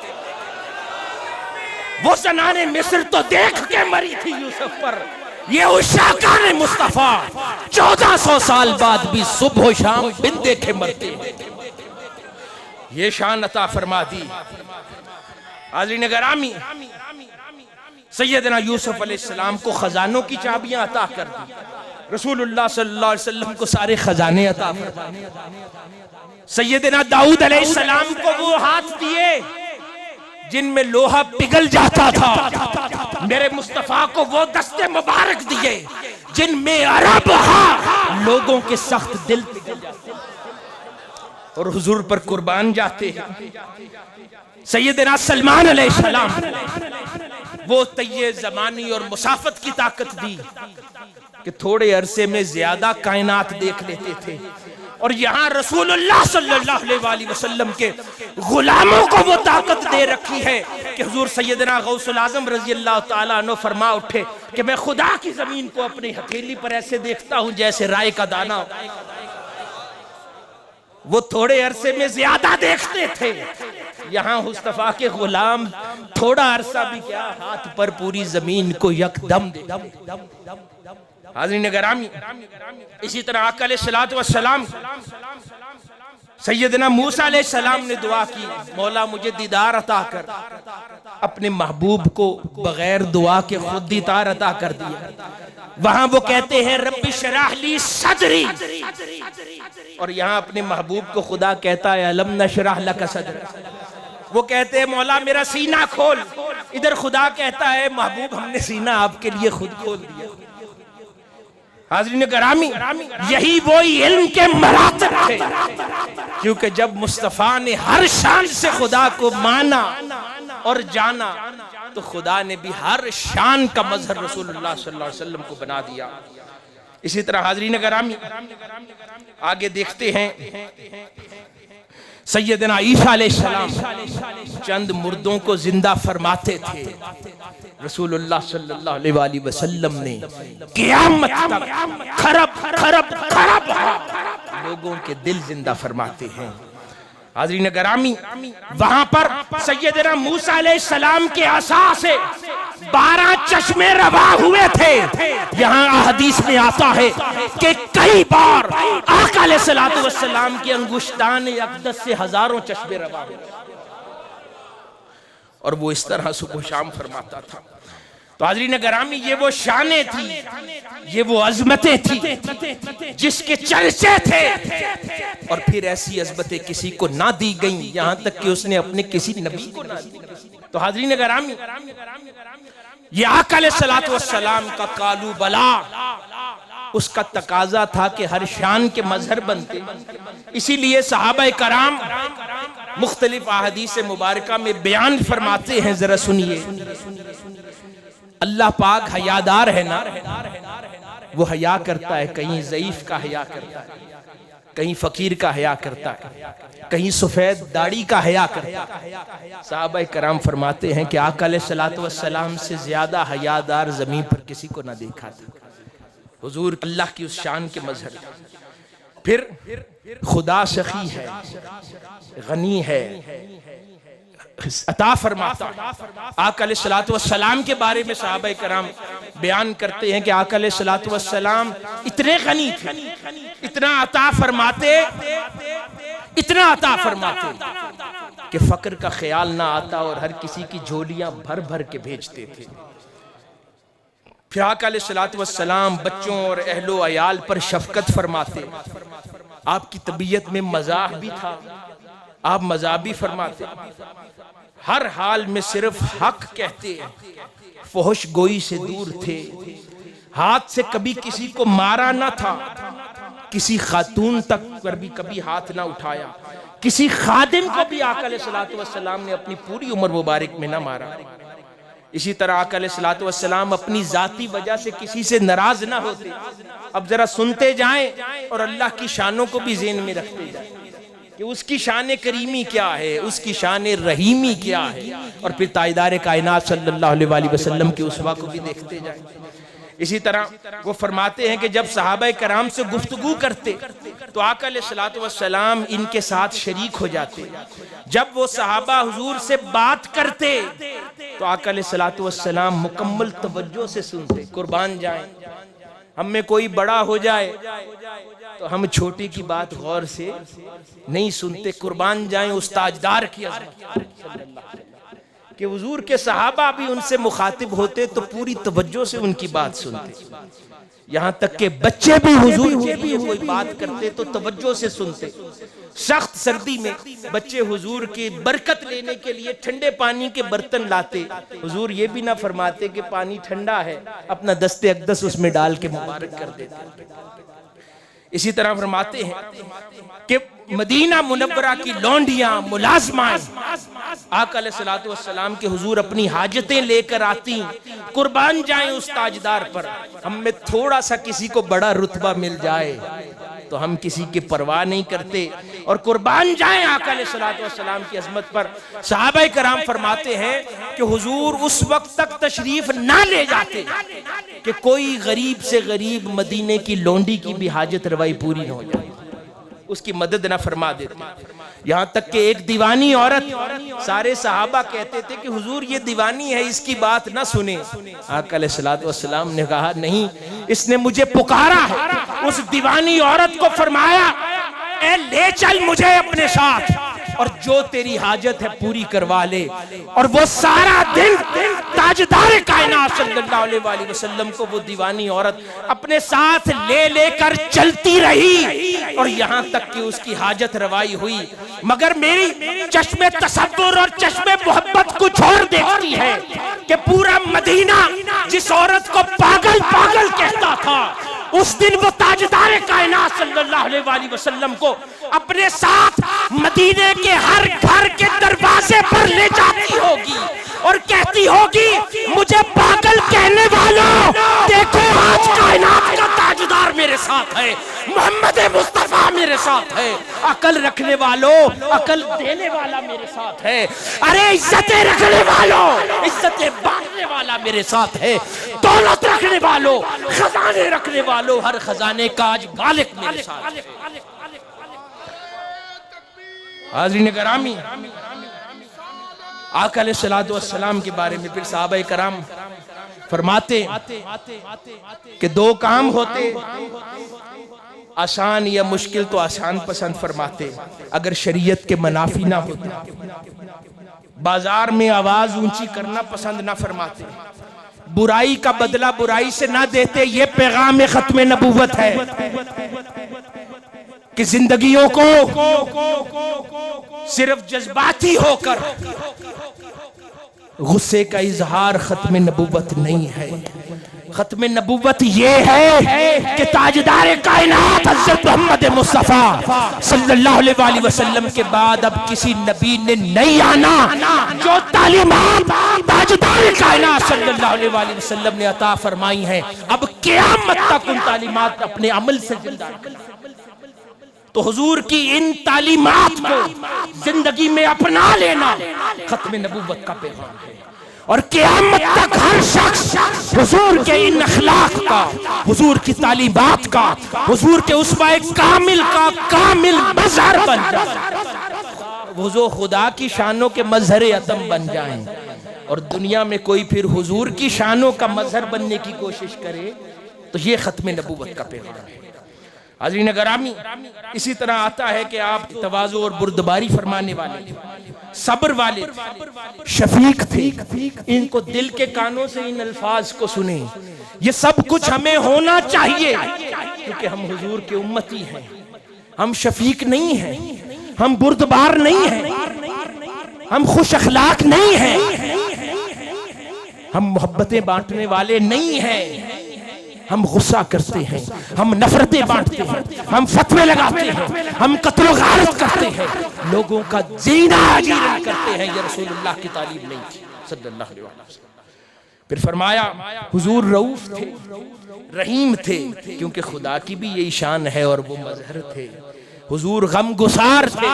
[SPEAKER 1] वो ज़नाने मिस्र तो देख के मरी थी यूसुफ पर, ये उशाकान मुस्तफा 1400 साल बाद भी सुबह शाम बिन देखे मरते हैं। ये शान अता फरमा दी। हाज़रीन गिरामी, सैयदना यूसुफ अलैहिस्सलाम को खजानों की चाबियां अता कर दी। रसूलुल्लाह सल्लल्लाहु अलैहि वसल्लम को सारे खजाने अता फरमा दिए। सैयदना दाऊद अलैहिस्सलाम को वो हाथ दिए जिनमें लोहा पिघल जाता था। मेरे मुस्तफा को वो दस्ते मुबारक दिए जिनमें अरब लोगों के सख्त दिल पिघल जाते और हुजूर पर कुर्बान जाते हैं। सैयदना सलमान अलैहिस्सलाम वो तയ്ये ज़मानी और मुसाफत की ताकत दी कि थोड़े अरसे में ज्यादा कायनात देख लेते थे, और यहाँ रसूलुल्लाह सल्लल्लाहु अलैहि वसल्लम के गुलामों को वो ताकत दे रखी है कि हुजूर सैयदना गौसुल आज़म रज़ी अल्लाह ताला अन्हु फरमा उठे कि मैं खुदा की जमीन को अपनी हथेली पर ऐसे देखता हूँ जैसे राय का दाना। वो थोड़े अरसे में ज्यादा देखते थे, यहाँ मुस्तफा के गुलाम थोड़ा अरसा भी क्या हाथ पर पूरी जमीन को यकदम दे। हाज़रीन गिरामी, इसी तरह आका अलैहिस्सलातु वस्सलाम सैयदना मूसा अलैहिस्सलाम ने दुआ की, मौला मुझे दीदार अता कर। अपने महबूब को बगैर दुआ के खुद दीदार अता कर दिया। वहां वो कहते हैं रब्बी शरह ली सदरी, और यहाँ अपने महबूब को खुदा कहता है अलम नशरह लक सदरक। वो कहते हैं मौला मेरा सीना खोल। इधर खुदा कहता है महबूब हमने सीना आपके लिए खुद खोल दिया। हाज़रीन गिरामी, यही वो इल्म के मरातब थे, क्योंकि जब मुस्तफा ने हर शान से खुदा को माना और जाना तो खुदा ने भी हर शान का मजहर रसूलुल्लाह सल्लल्लाहु अलैहि वसल्लम को बना दिया। इसी तरह हाज़रीन गिरामी आगे देखते हैं, सैयदना ईसा अलैहिस्सलाम चंद मुर्दों को जिंदा फरमाते थे। रसूलुल्लाह सल्लल्लाहु अलैहि वसल्लम ने क़यामत तक खरब खरब खरब लोगों के दिल जिंदा फरमाते हैं। हाज़रीन गिरामी, वहां पर सैयदना मूसा अलैहिस्सलाम के असा से 12 चश्मे रवा हुए थे। यहाँ हदीस में आता है कि कई बार आका अलैहिस्सलातु वस्सलाम के अंगुश्तान अक़दस से हजारों चश्मे रवा हुए, और वो इस तरह सुबह शाम फरमाता था। तो हाज़रीन गिरामी, ये वो शानें थी, ये वो अजमतें थी जिसके चर्चे थे, और फिर ऐसी अजमतें किसी को ना दी गई, यहाँ तक कि उसने अपने किसी नबी को ना दी। तो हाज़रीन गिरामी, ये आका अलैहिस्सलातु वस्सलाम का कालू बला, उसका तकाजा था कि हर शान के मजहर बनते। इसीलिए सहाबा कराम मुख्तलिफ अहादीस मुबारका में बयान फरमाते हैं, जरा सुनिए। अल्लाह पाक हयादार है ना, वो हया करता है, कहीं ज़ईफ का हया करता है, कहीं फकीर का हया करता है, कहीं सफेद दाढ़ी का हया करता है। सहाबा कराम फरमाते हैं कि आका अलैहिस्सलातु वस्सलाम से ज्यादा हयादार जमीन पर किसी को ना देखा था। हुजूर अल्लाह की उस शान के मजहर। फिर खुदा सखी है, गनी है, अता फरमाता। आका अलैहिस्सलातु वस्सलाम के बारे में सहाबा कराम बयान करते हैं कि आका अलैहिस्सलातु वस्सलाम इतने गनी थे, इतना अता फरमाते, इतना अता फरमाते कि फक्र का ख्याल ना आता, और हर किसी की झोलियां भर भर के भेजते थे। फिर आका अलैहिस्सलातु वस्सलाम बच्चों और अहलो अयाल पर शफकत फरमाते। आपकी तबीयत में मज़ाह भी था, आप मज़ाह भी फरमाते, हर हाल में सिर्फ हक कहते, फहश गोई से दूर थे, हाथ से कभी किसी को मारा ना था, किसी खातून तक पर भी कभी हाथ ना उठाया, किसी खादिम को भी आका अलैहिस्सलातु वस्सलाम ने अपनी पूरी उम्र मुबारक में ना मारा। इसी तरह आका अलैहिस्सलातु वस्सलाम अपनी जाती वजह से किसी से नाराज ना होते। अब जरा सुनते जाएं और अल्लाह की शानों को भी ज़हन में रखते जाएं कि उसकी शान करीमी क्या है, उसकी शान रहीमी क्या है, और फिर ताजदार कायनात सल्लल्लाहु अलैहि वसल्लम के उसवा को भी देखते जाएं। इसी तरह वो फरमाते हैं कि जब सहाबा कराम से गुफ्तगू करते तो आका अलैहिस्सलातु वस्सलाम इनके साथ शरीक हो जाते। जब वो सहाबा हुजूर से बात करते तो आका अलैहिस्सलातु वस्सलाम मुकम्मल तवज्जो से सुनते। कुर्बान जाएं, हम में कोई बड़ा हो जाए तो हम छोटे की बात गौर से नहीं सुनते। कुर्बान जाएं उस ताजदार की अज़मत कि हुजूर के सहाबा भी उनसे मुखातिब होते तो पूरी तवज्जो से उनकी बात सुनते। यहाँ तक के बच्चे भी हुजूर के लिए कोई बात करते तो तवज्जो से सुनते। सख्त सर्दी में बच्चे हुजूर की बरकत लेने के लिए ठंडे पानी के बर्तन लाते। हुजूर ये भी ना फरमाते कि पानी ठंडा है, अपना दस्ते अक़दस उसमें डाल के मुबारक कर देते। इसी तरह फरमाते हैं कि मदीना मुनव्वरा की लौंडियां मुलाजमाएं आका अलैहिस्सलातु वस्सलाम के हुजूर अपनी हाजतें लेकर आती। कुर्बान जाएं उस ताजदार पर। हम में थोड़ा सा किसी को बड़ा रुतबा मिल जाए तो हम किसी की परवाह नहीं करते, और कुर्बान जाएं आका अलैहिस्सलातु वस्सलाम की अजमत पर। सहाबाए कराम फरमाते हैं कि हुजूर उस वक्त तक तशरीफ ना ले जाते कि कोई गरीब से गरीब मदीने की लौंडी की भी हाजत रवाई पूरी न हो जाए, उसकी मदद ना फरमा देते। यहाँ तक कि एक दीवानी औरत, सारे सहाबा कहते थे कि हुजूर ये दीवानी है, इसकी बात ना सुने। आका अलैहिस्सलातु वस्सलाम ने कहा नहीं, इसने मुझे पुकारा है। उस दीवानी औरत को फरमाया ए ले चल मुझे अपने साथ और जो तेरी हाजत है पूरी करवा ले। और वो सारा दिन ताजदार कायनात सल्लल्लाहु अलैहि वसल्लम को वो दीवानी औरत अपने साथ ले लेकर चलती रही, और यहाँ तक कि उसकी हाजत रवाई हुई। मगर मेरी चश्मे तसव्वुर और चश्मे मोहब्बत कुछ और देखती है कि पूरा मदीना जिस औरत को पागल पागल कहता था, उस दिन वो ताजदार कायनात सल्लल्लाहु अलैहि वसल्लम को अपने साथ मदीने के हर घर के दरवाजे पर ले जाती होगी और कहती होगी मुझे पागल कहने वालों, देखो आज कायनात का ताजदार मेरे साथ है, मोहम्मद मुस्तफा मेरे साथ है। अकल रखने वालों, अकल देने वाला मेरे साथ है। अरे इज्जतें रखने वालों, इज्जतें बांटने वाला मेरे साथ है। दौलत रखने वालों, खजाने रखने वालों, हर खजाने का आज मालिक मेरे साथ है। हाज़रीन गिरामी, आका अलैहिस्सलातु वस्सलाम के बारे में फिर सहाबाए कराम फरमाते कि दो काम होते, आसान या मुश्किल तो आसान पसंद फरमाते अगर शरीयत के मनाफी ना होते। बाजार में आवाज ऊंची करना पसंद ना फरमाते, बुराई का बदला बुराई से ना देते। ये पैगाम खत्म नबूवत है कि जिंदगियों को सिर्फ जज्बाती होकर गुस्से का इजहार खत्म नबूवत नहीं है। खत्म नबूवत ये है कि ताजदार कायनात हज़रत मोहम्मद मुस्तफ़ा सल्लल्लाहु अलैहि वसल्लम के बाद अब किसी नबी ने नहीं आना जो तालीमात ताजदार कायनात सल्लल्लाहु अलैहि वसल्लम ने अता फरमाई हैं, अब क़यामत तक उन तालीमात अपने अमल से जिंदा रखना। तो हुजूर की इन तालीमात को जिंदगी में अपना लेना खत्म नबूवत का पैगाम है, और क़यामत तक हर शख्स हुजूर के इन अखलाक का, हुजूर की तालीमात का, हुजूर के उस्वा कामिल का कामिल मज़हर बन जाए। वो जो खुदा की शानों के मज़हर अतम बन जाएं, और दुनिया में कोई फिर हुजूर की शानों का मज़हर बनने की कोशिश करे तो ये खत्म नबूवत का पैगाम है। हाज़रीन गिरामी, इसी तरह आता है कि आप तवाज़ु और बुर्दबारी फरमाने वाले, सब्र वाले, शफीक थे। इनको दिल के कानों से इन अल्फाज को सुने। ये सब कुछ हमें होना चाहिए क्योंकि हम हुजूर के उम्मती हैं। हम शफीक नहीं हैं, हम बुर्दबार नहीं हैं, हम खुश अखलाक नहीं हैं, हम मोहब्बतें बांटने वाले नहीं हैं। हम गुस्सा करते हैं, हम नफरतें बांटते हैं, हम फतवे लगाते हैं, हम कत्ल गारत करते हैं, लोगों का जीना अजीरन करते हैं। ये रसूलुल्लाह की तालीम नहीं थी सल्लल्लाहु अलैहि वसल्लम। फिर फरमाया हुजूर रऊफ थे, रहीम थे, क्योंकि खुदा की भी यही शान है और वो मजहर थे। हुजूर गम गुसार थे,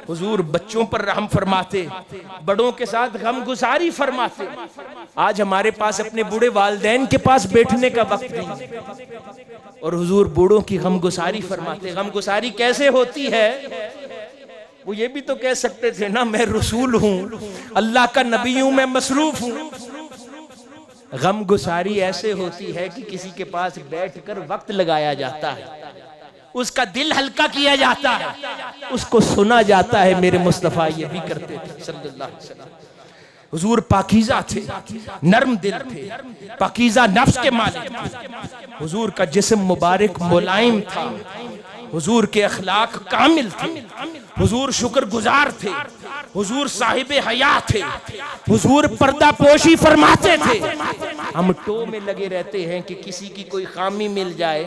[SPEAKER 1] हुजूर बच्चों पर रहम फरमाते, बड़ों के साथ गम गुसारी फरमाते। आज हमारे पास अपने बूढ़े वालिदैन के पास बैठने का वक्त नहीं और हुजूर बूढ़ों की गम गुसारी फरमाते। गम गुसारी कैसे होती है? वो ये भी तो कह सकते थे ना, मैं रसूल हूं, अल्लाह का नबी हूं, मैं मसरूफ हूं। गम गुसारी ऐसे होती है कि किसी के पास बैठकर वक्त लगाया जाता है, उसका दिल हल्का किया जाता है, उसको सुना जाता है। मेरे मुस्तफा ये भी करते थे सल्लल्लाहु अलैहि वसल्लम। हुजूर पाकीज़ा थे, नर्म दिल थे, पाकीज़ा नफ्स के मालिक थे। हुजूर का जिस्म मुबारक मुलायम था, हुजूर के अखलाक कामिल थे, हुजूर शुक्रगुजार थे, हुजूर साहिब हया थे, हुजूर पर्दा पोशी फरमाते थे। हम टो में लगे रहते हैं कि किसी की कोई खामी मिल जाए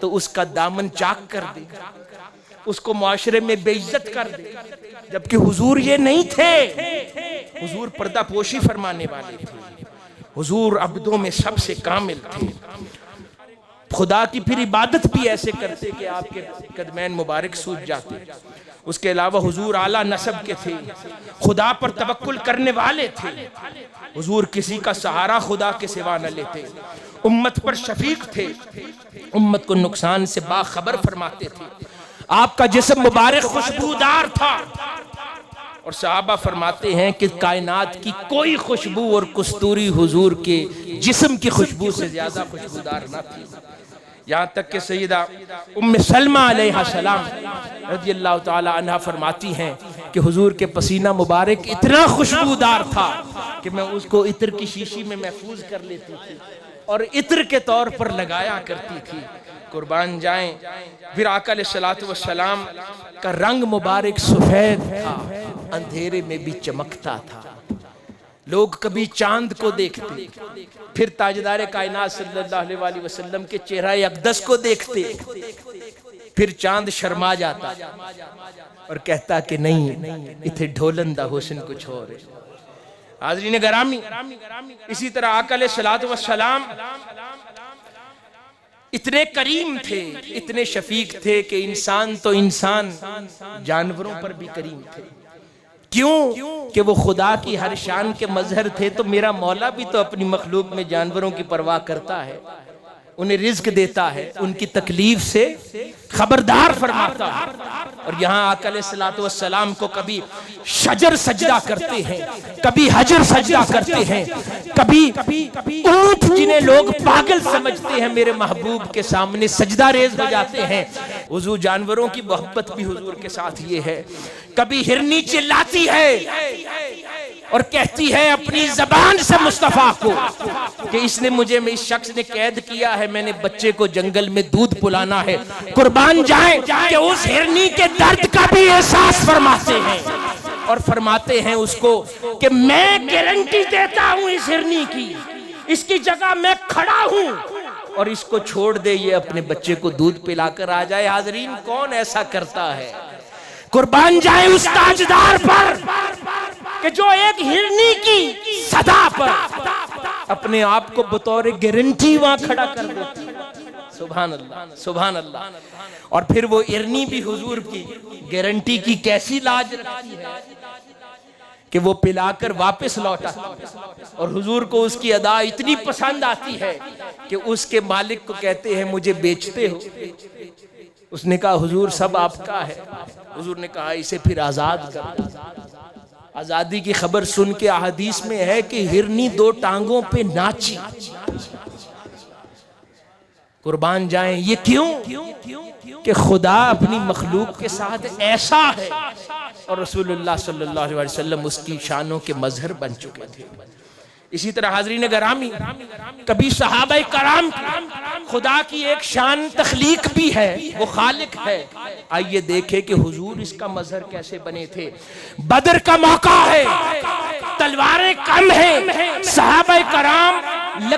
[SPEAKER 1] तो उसका दामन चाक कर दे, उसको मुआशरे में बेइज्जत कर दे, जबकि हुजूर ये नहीं थे। हुजूर पर्दा पोशी फरमाने वाले थे, हुजूर अब्दों में सबसे कामिल थे। खुदा की फिर इबादत भी ऐसे करते कि आपके कदमैन मुबारक सूझ जाते। उसके अलावा हुजूर आला नस्ब के थे, खुदा पर तवक्कुल करने वाले थे। हुजूर किसी का सहारा खुदा के सिवा न लेते, उम्मत पर शफीक थे, उम्मत को नुकसान से बाखबर फरमाते थे। आपका जिस्म मुबारक खुशबूदार था और सहाबा फरमाते हैं कि कायनात की कोई खुशबू और कस्तूरी हुजूर के जिस्म की खुशबू से ज्यादा खुशबूदार ना थी। यहाँ तक कि सैयदा उम्मे सलमा अलैहा सलाम रज़ियल्लाहु ताला अन्हा फरमाती हैं कि हुजूर के पसीना मुबारक इतना खुशबूदार था कि मैं उसको इत्र की शीशी में महफूज कर लेती थी और इत्र के तौर पर लगाया करती थी। कुर्बान जाएं। फिर आका अलैहिस्सलातु वस्सलाम का रंग मुबारक सफेद था, अंधेरे में भी चमकता था। लोग कभी चांद को देखते, फिर ताजदार कायनात सल्लल्लाहु अलैहि वसल्लम के चेहरा अक़दस को देखते, फिर चांद शर्मा जाता और कहता कि नहीं, इथे ढोलन दा हुस्न कुछ और है। हाज़रीन गिरामी, इसी तरह आका अलैहिस्सलातु वस्सलाम इतने करीम थे, इतने शफीक थे कि इंसान तो इंसान, जानवरों पर भी करीम थे। क्यों? कि वो खुदा की हर शान के मजहर थे। तो मेरा मौला भी तो अपनी मखलूक में जानवरों की परवाह करता है, उन्हें रिज्क देता है, उनकी तकलीफ से खबरदार फरमाता है। और यहाँ आका अलैहिस्सलातु वस्सलाम को कभी शजर सजदा करते हैं, कभी हजर सजदा करते हैं, कभी ऊंट जिन्हें लोग पागल समझते हैं मेरे महबूब के सामने सजदा रेज हो जाते हैं। हुजूर जानवरों की मोहब्बत भी हुजूर के साथ ये है। कभी हिरनी चिल्लाती है और कहती है अपनी जबान से मुस्तफा को कि इसने मुझे, इस शख्स ने कैद किया है, मैंने बच्चे को जंगल में दूध पिलाना है। कुर्बान जाए कि उस हिरनी के दर्द का भी एहसास फरमाते हैं और फरमाते हैं उसको कि मैं गारंटी देता हूं इस हिरनी की, इसकी जगह मैं खड़ा हूं और इसको छोड़ दे, ये अपने बच्चे को दूध पिलाकर आ जाए। हाज़रीन, कौन ऐसा करता है? कुर्बान जाए उस ताजदार पर कि जो एक हिरनी की सदा पर अपने आप को बतौर गारंटी वहां खड़ा कर देती है। सुभान अल्लाह, सुभान अल्लाह। और फिर वो हिरनी भी हुजूर की गारंटी की कैसी लाज रखती है कि वो पिलाकर वापस लौटा और हुजूर को उसकी अदा इतनी पसंद आती है कि उसके मालिक को कहते हैं मुझे बेचते हो। उसने कहा हुजूर सब आपका है। हुजूर ने कहा इसे फिर आजाद कर। आजादी की खबर सुन के अहादीस में है कि हिरनी दो टांगों पे नाची। कुर्बान जाएं, ये क्यों? कि खुदा अपनी मखलूक के साथ ऐसा है और रसूलुल्लाह सल्लल्लाहु अलैहि वसल्लम उसकी शानों के मजहर बन चुके थे। इसी तरह हाज़रीन गिरामी, कभी सहाबाए कराम खुदा की एक शान तख्लीक भी है, वो खालिक है। आइए देखें कि हुजूर इसका मजहर कैसे बने थे। बदर का मौका है, तलवारें कम है, सहाबाए कराम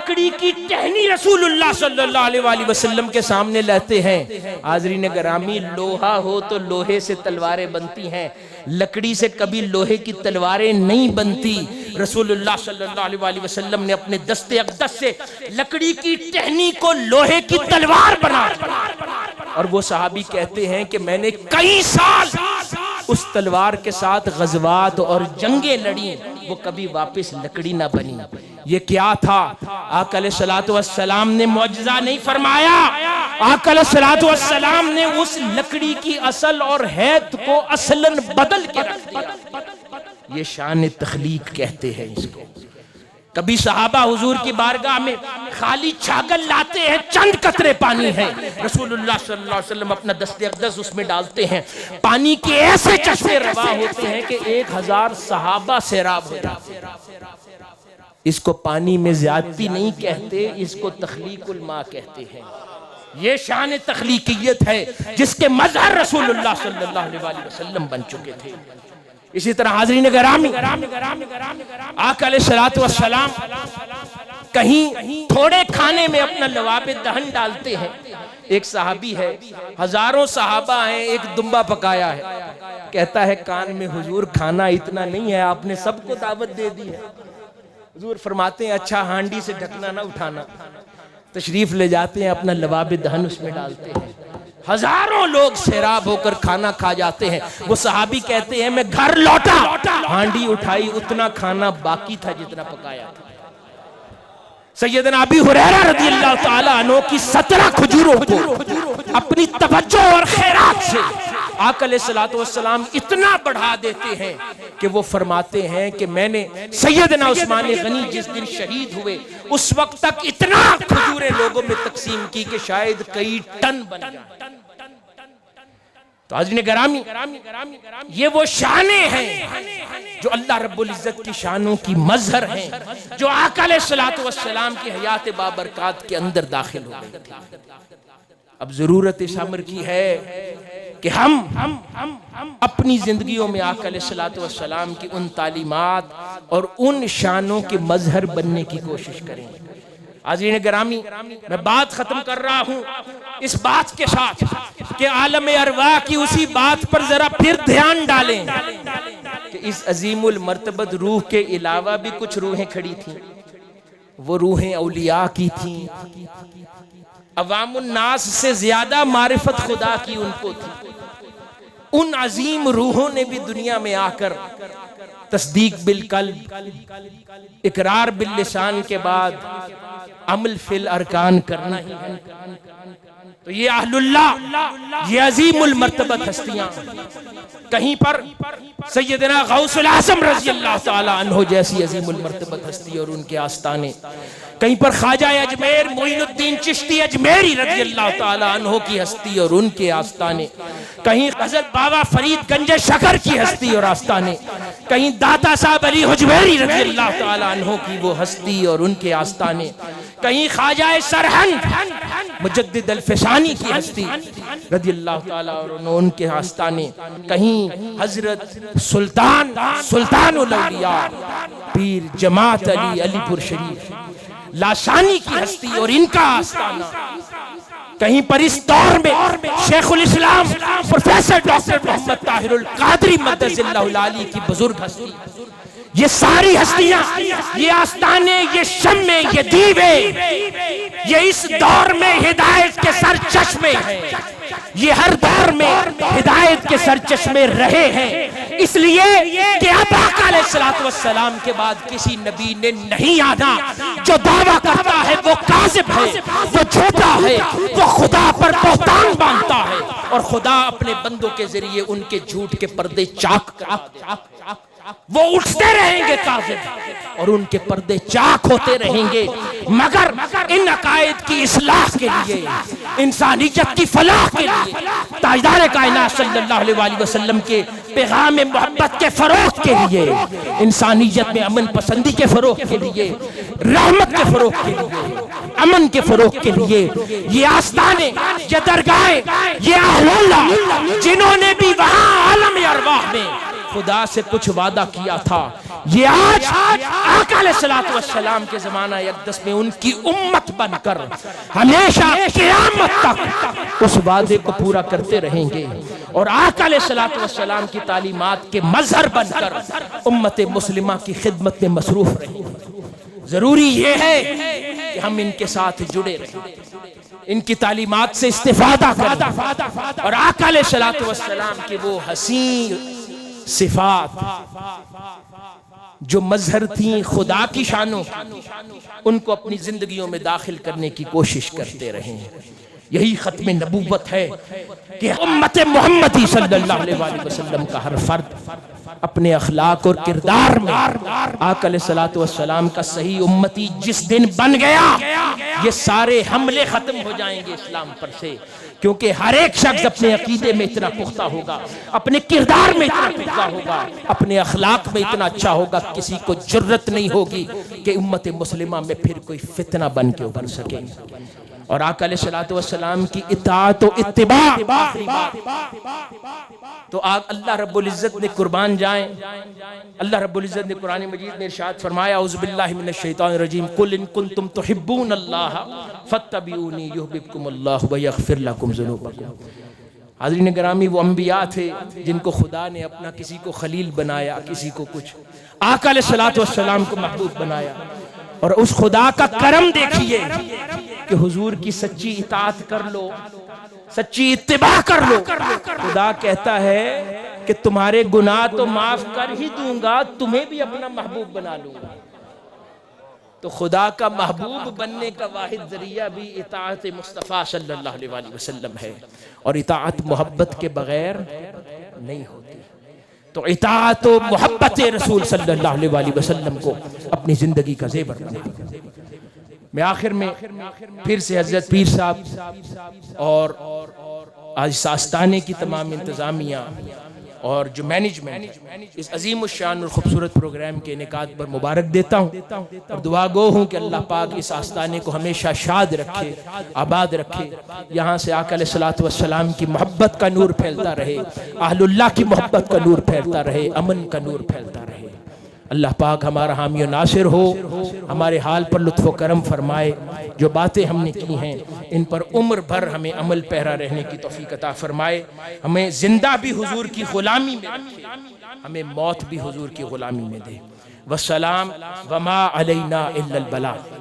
[SPEAKER 1] लकड़ी की टहनी रसूलुल्लाह सल्लल्लाहु अलैहि वसल्लम के सामने लाते हैं। हाज़रीन गिरामी, लोहा हो तो लोहे से तलवारें बनती हैं, लकड़ी से कभी लोहे की तलवारें नहीं बनती। रसूलुल्लाह सल्लल्लाहु अलैहि वसल्लम ने अपने दस्ते अक़दस से लकड़ी की टहनी को लोहे की तलवार बना, और वो सहाबी कहते हैं कि मैंने कई साल उस तलवार के साथ गज़वात और जंगें लड़ी, वो कभी वापस लकड़ी ना बनी। ये क्या था? आका अलैहिस्सलातु वस्सलाम ने मौजज़ा नहीं फरमाया, आका अलैहिस्सलातु वस्सलाम ने उस लकड़ी की असल और हैत को असलन बदल के रख दिया। ये शान तख्लीक कहते हैं इसको। कभी सहाबा हुजूर की बारगाह में खाली छागल लाते हैं, चंद कतरे पानी है, रसूलुल्लाह सल्लल्लाहु अलैहि वसल्लम अपना दस्ते अक़दस उसमें डालते हैं, पानी के ऐसे चश्मे रवा होते हैं कि 1000 सहाबा सैराब हो जाते हैं। इसको पानी में ज्यादती नहीं कहते, इसको तख्लीकुल मा कहते हैं। ये शान तख्लीकियत है जिसके मज़हर रसूलुल्लाह सल्लल्लाहु अलैहि वसल्लम बन चुके थे। इसी तरह हाज़रीन गिरामी, आका अलैहिस्सलातु वस्सलाम कहीं थोड़े खाने में अपना लवाब दहन डालते हैं। एक सहाबी है, हजारों सहाबा हैं, एक दुम्बा पकाया है, कहता है कान में हुजूर खाना इतना नहीं है, आपने सबको दावत दे दी है। हुजूर फरमाते हैं अच्छा हांडी से ढकना ना उठाना। तशरीफ ले जाते हैं, अपना लवाब दहन उसमें डालते हैं, हजारों लोग सैराब होकर खाना खा जाते हैं। वो सहाबी कहते हैं मैं घर लौटा, हांडी उठाई, उतना खाना बाकी था जितना पकाया था। सैयदना अबी हुरैरा रज़ियल्लाहु ताला अन्हु की 17 खजूरों को अपनी तवज्जो और खैरात से आका अलैहिस्सलातु वस्सलाम इतना बढ़ा देते हैं कि वो फरमाते हैं कि मैंने सैयदना उस्मान गनी जिस दिन शहीद हुए उस वक्त तक इतना खजूरें लोगों में तकसीम की कि शायद कई टन बन जाए। तो हाज़रीन गिरामी, ये वो शाने हैं जो अल्लाह रब्बुल इज़्ज़त की शानों की मज़हर हैं, जो आका अलैहिस्सलातु वस्सलाम की हयात बाबरकात के अंदर दाखिल हो गई थी। अब जरूरत इस अमर की है कि हम अपनी जिंदगियों में आका अलैहिस्सलातु वस्सलाम की उन तालीमात और उन शानों के मज़हर बनने की कोशिश करें। हाज़रीन गिरामी, मैं बात खत्म कर रहा हूँ इस बात के साथ कि आलम अरवाह की उसी बात पर जरा फिर ध्यान डालें कि इस अजीमुल मर्तबत रूह के अलावा भी कुछ रूहें खड़ी थीं। वो रूहें औलिया की थीं, अवामुन नास से ज्यादा मारिफत खुदा की उनको थी। उन अजीम रूहों ने भी दुनिया में आकर तस्दीक बिल कल्ब, इकरार बिल लिसान के बाद अमल फिल अरकान करना ही है। तो ये अहलुल्लाह, ये अजीमुल मर्तबत हस्तियां, कहीं पर सैयदना गौसुल आज़म रज़ियल्लाहु ताला अन्हु जैसी अजीमुल मर्तबत हस्ती और उनके आस्ताने, कहीं पर ख्वाजा अजमेर मोइनुद्दीन चिश्ती अजमेरी रज़ियल्लाहु ताला अन्हु की हस्ती और उनके आस्ताने, कहीं हज़रत बाबा फरीद गंजे शकर की हस्ती और आस्ताने, कहीं दाता साहब अली हुजवेरी रज़ियल्लाहु ताला अन्हु की वो हस्ती और उनके आस्ताने, कहीं ख्वाजा सरहंद मुजद्दिद अल-फ़िसानी की हस्ती रज़ियल्लाहु ताला और उनके आस्ताने, कहीं हजरत सुल्तानुल औलिया पीर जमात अली अलीपुर शरीफ लासानी की हस्ती और इनका आस्ताना, कहीं पर इस दौर में शेखुल इस्लाम प्रोफेसर डॉक्टर मोहम्मद ताहिरुल कादरी मद्दसिल्लाहुल आली की बुजुर्ग हस्ती। ये सारी हस्तियां, ये आस्ताने, ये शम्मे, ये दीवे, ये इस दौर में हिदायत के सर चश्मे हैं। ये हर दौर में हिदायत के सर चश्मे रहे हैं, इसलिए कि अब आका अलैहिस्सलातु वस्सलाम के बाद किसी नबी ने नहीं आना। जो दावा करता है वो काज़िब है, वो झूठा है, वो खुदा पर बहतान बांधता है और खुदा अपने बंदों के जरिए उनके झूठ के पर्दे चाक वो उठते रहेंगे काज़िब और उनके पर्दे चाक होते रहेंगे। मगर इन अकायद की इस्लाह के लिए, इंसानियत की फलाह के लिए, ताजदार कायनात सल्लल्लाहु अलैहि वसल्लम के पैगाम मोहब्बत के फरोग के लिए, इंसानियत में अमन पसंदी के फरोग के लिए, रहमत के फरोग के लिए, अमन के फरोग के लिए ये आस्ताने, ये दरगाहें, ये अहलुल्लाह जिन्होंने भी वहां आलम अरवाह में खुदा से कुछ वादा किया था, ये आज आका अलैहिस्सलातु वस्सलाम के ज़माना अक़दस में उनकी उम्मत बनकर हमेशा क़यामत तक उस वादे को पूरा करते रहेंगे और आका अलैहिस्सलातु वस्सलाम की तालीमात के मज़हर बनकर उम्मत मुस्लिमा की खिदमत में मसरूफ़ रहेंगे। ज़रूरी ये है कि हम इनके साथ जुड़े रहें, इनकी तालीमात से इस्तिफादा करें और आका अलैहिस्सलातु वस्सलाम की वो हसीन सिफात जो मजहर थी खुदा की शानों, उनको अपनी जिंदगियों में दाखिल करने की कोशिश करते रहे। यही खत्म नबूवत है कि उम्मत मोहम्मदी सल्लल्लाहु अलैहि वसल्लम का हर फर्द अपने अखलाक और किरदार में आका अलैहिस्सलातु वस्सलाम का सही उम्मती जिस दिन बन गया, ये सारे हमले खत्म हो जाएंगे इस्लाम पर से, क्योंकि हर एक शख्स अपने अकीदे में इतना पुख्ता होगा, अपने किरदार में इतना पुख्ता होगा, अपने अखलाक में इतना अच्छा होगा, किसी को जुर्रत नहीं होगी कि उम्मत मुस्लिमा में फिर कोई फितना बन के उभर सके। और आका अलैहिस्सलातु वस्सलाम की इताअत और इत्तिबा, तो अल्लाह रब्बुल इज्जत ने कुर्बान जाएं, अल्लाह रब्बुल इज्जत ने कुरान मजीद में इरशाद फरमाया, औज़ु बिल्लाहि मिनश शैतानिर रजीम, कुल इन कुंतुम तुहिब्बूनल्लाह फत्तबिऊनी युहब्बिकुमुल्लाहु व यग़फिर लकुम ज़ुनूबकुम। हाज़रीन गिरामी, वो अंबिया थे जिनको खुदा ने अपना किसी को खलील बनाया, किसी को कुछ, आका अलैहिस्सलातु वस्सलाम को महबूब बनाया। और उस खुदा का करम देखिए कि हुजूर की सच्ची इताअत कर लो, सच्ची इत्तिबा कर लो। खुदा कहता है कि तुम्हारे गुनाह तो माफ कर ही दूंगा, तुम्हें भी अपना महबूब बना लूंगा। तो खुदा का महबूब बनने का वाहिद जरिया भी इताअत मुस्तफ़ा सल्लल्लाहु अलैहि वसल्लम है, और इताअत मोहब्बत के बगैर नहीं होती। तो इताअत और मोहब्बत रसूल सल्लल्लाहु अलैहि वसल्लम को अपनी जिंदगी का ज़ेवर बनाए। मैं आखिर में फिर से हजरत पीर साहब और आज इस आस्ताने की तमाम इंतज़ामिया और जो मैनेजमेंट इस अजीम शान और खूबसूरत प्रोग्राम के इनेकाद पर मुबारक देता हूँ और दुआ गो हूँ कि अल्लाह पाक इस आस्ताने को हमेशा शाद रखे, आबाद रखे। यहाँ से आका अलैहिस्सलातु वस्सलाम की मोहब्बत का नूर फैलता रहे, अहलुल्लाह की मोहब्बत का नूर फैलता रहे, अमन का नूर फैलता रहे। अल्लाह पाक हमारा हामी और नासिर हो, हमारे हाल पर लुत्फ़ व करम फरमाए। जो बातें हमने की हैं इन पर उम्र भर हमें अमल पैरा रहने की तौफीक अता फरमाए। हमें जिंदा भी हुजूर की गुलामी में रखे, हमें मौत भी हुजूर की गुलामी में दे। वस्सलाम वमा अलैना इल्लल बलाग।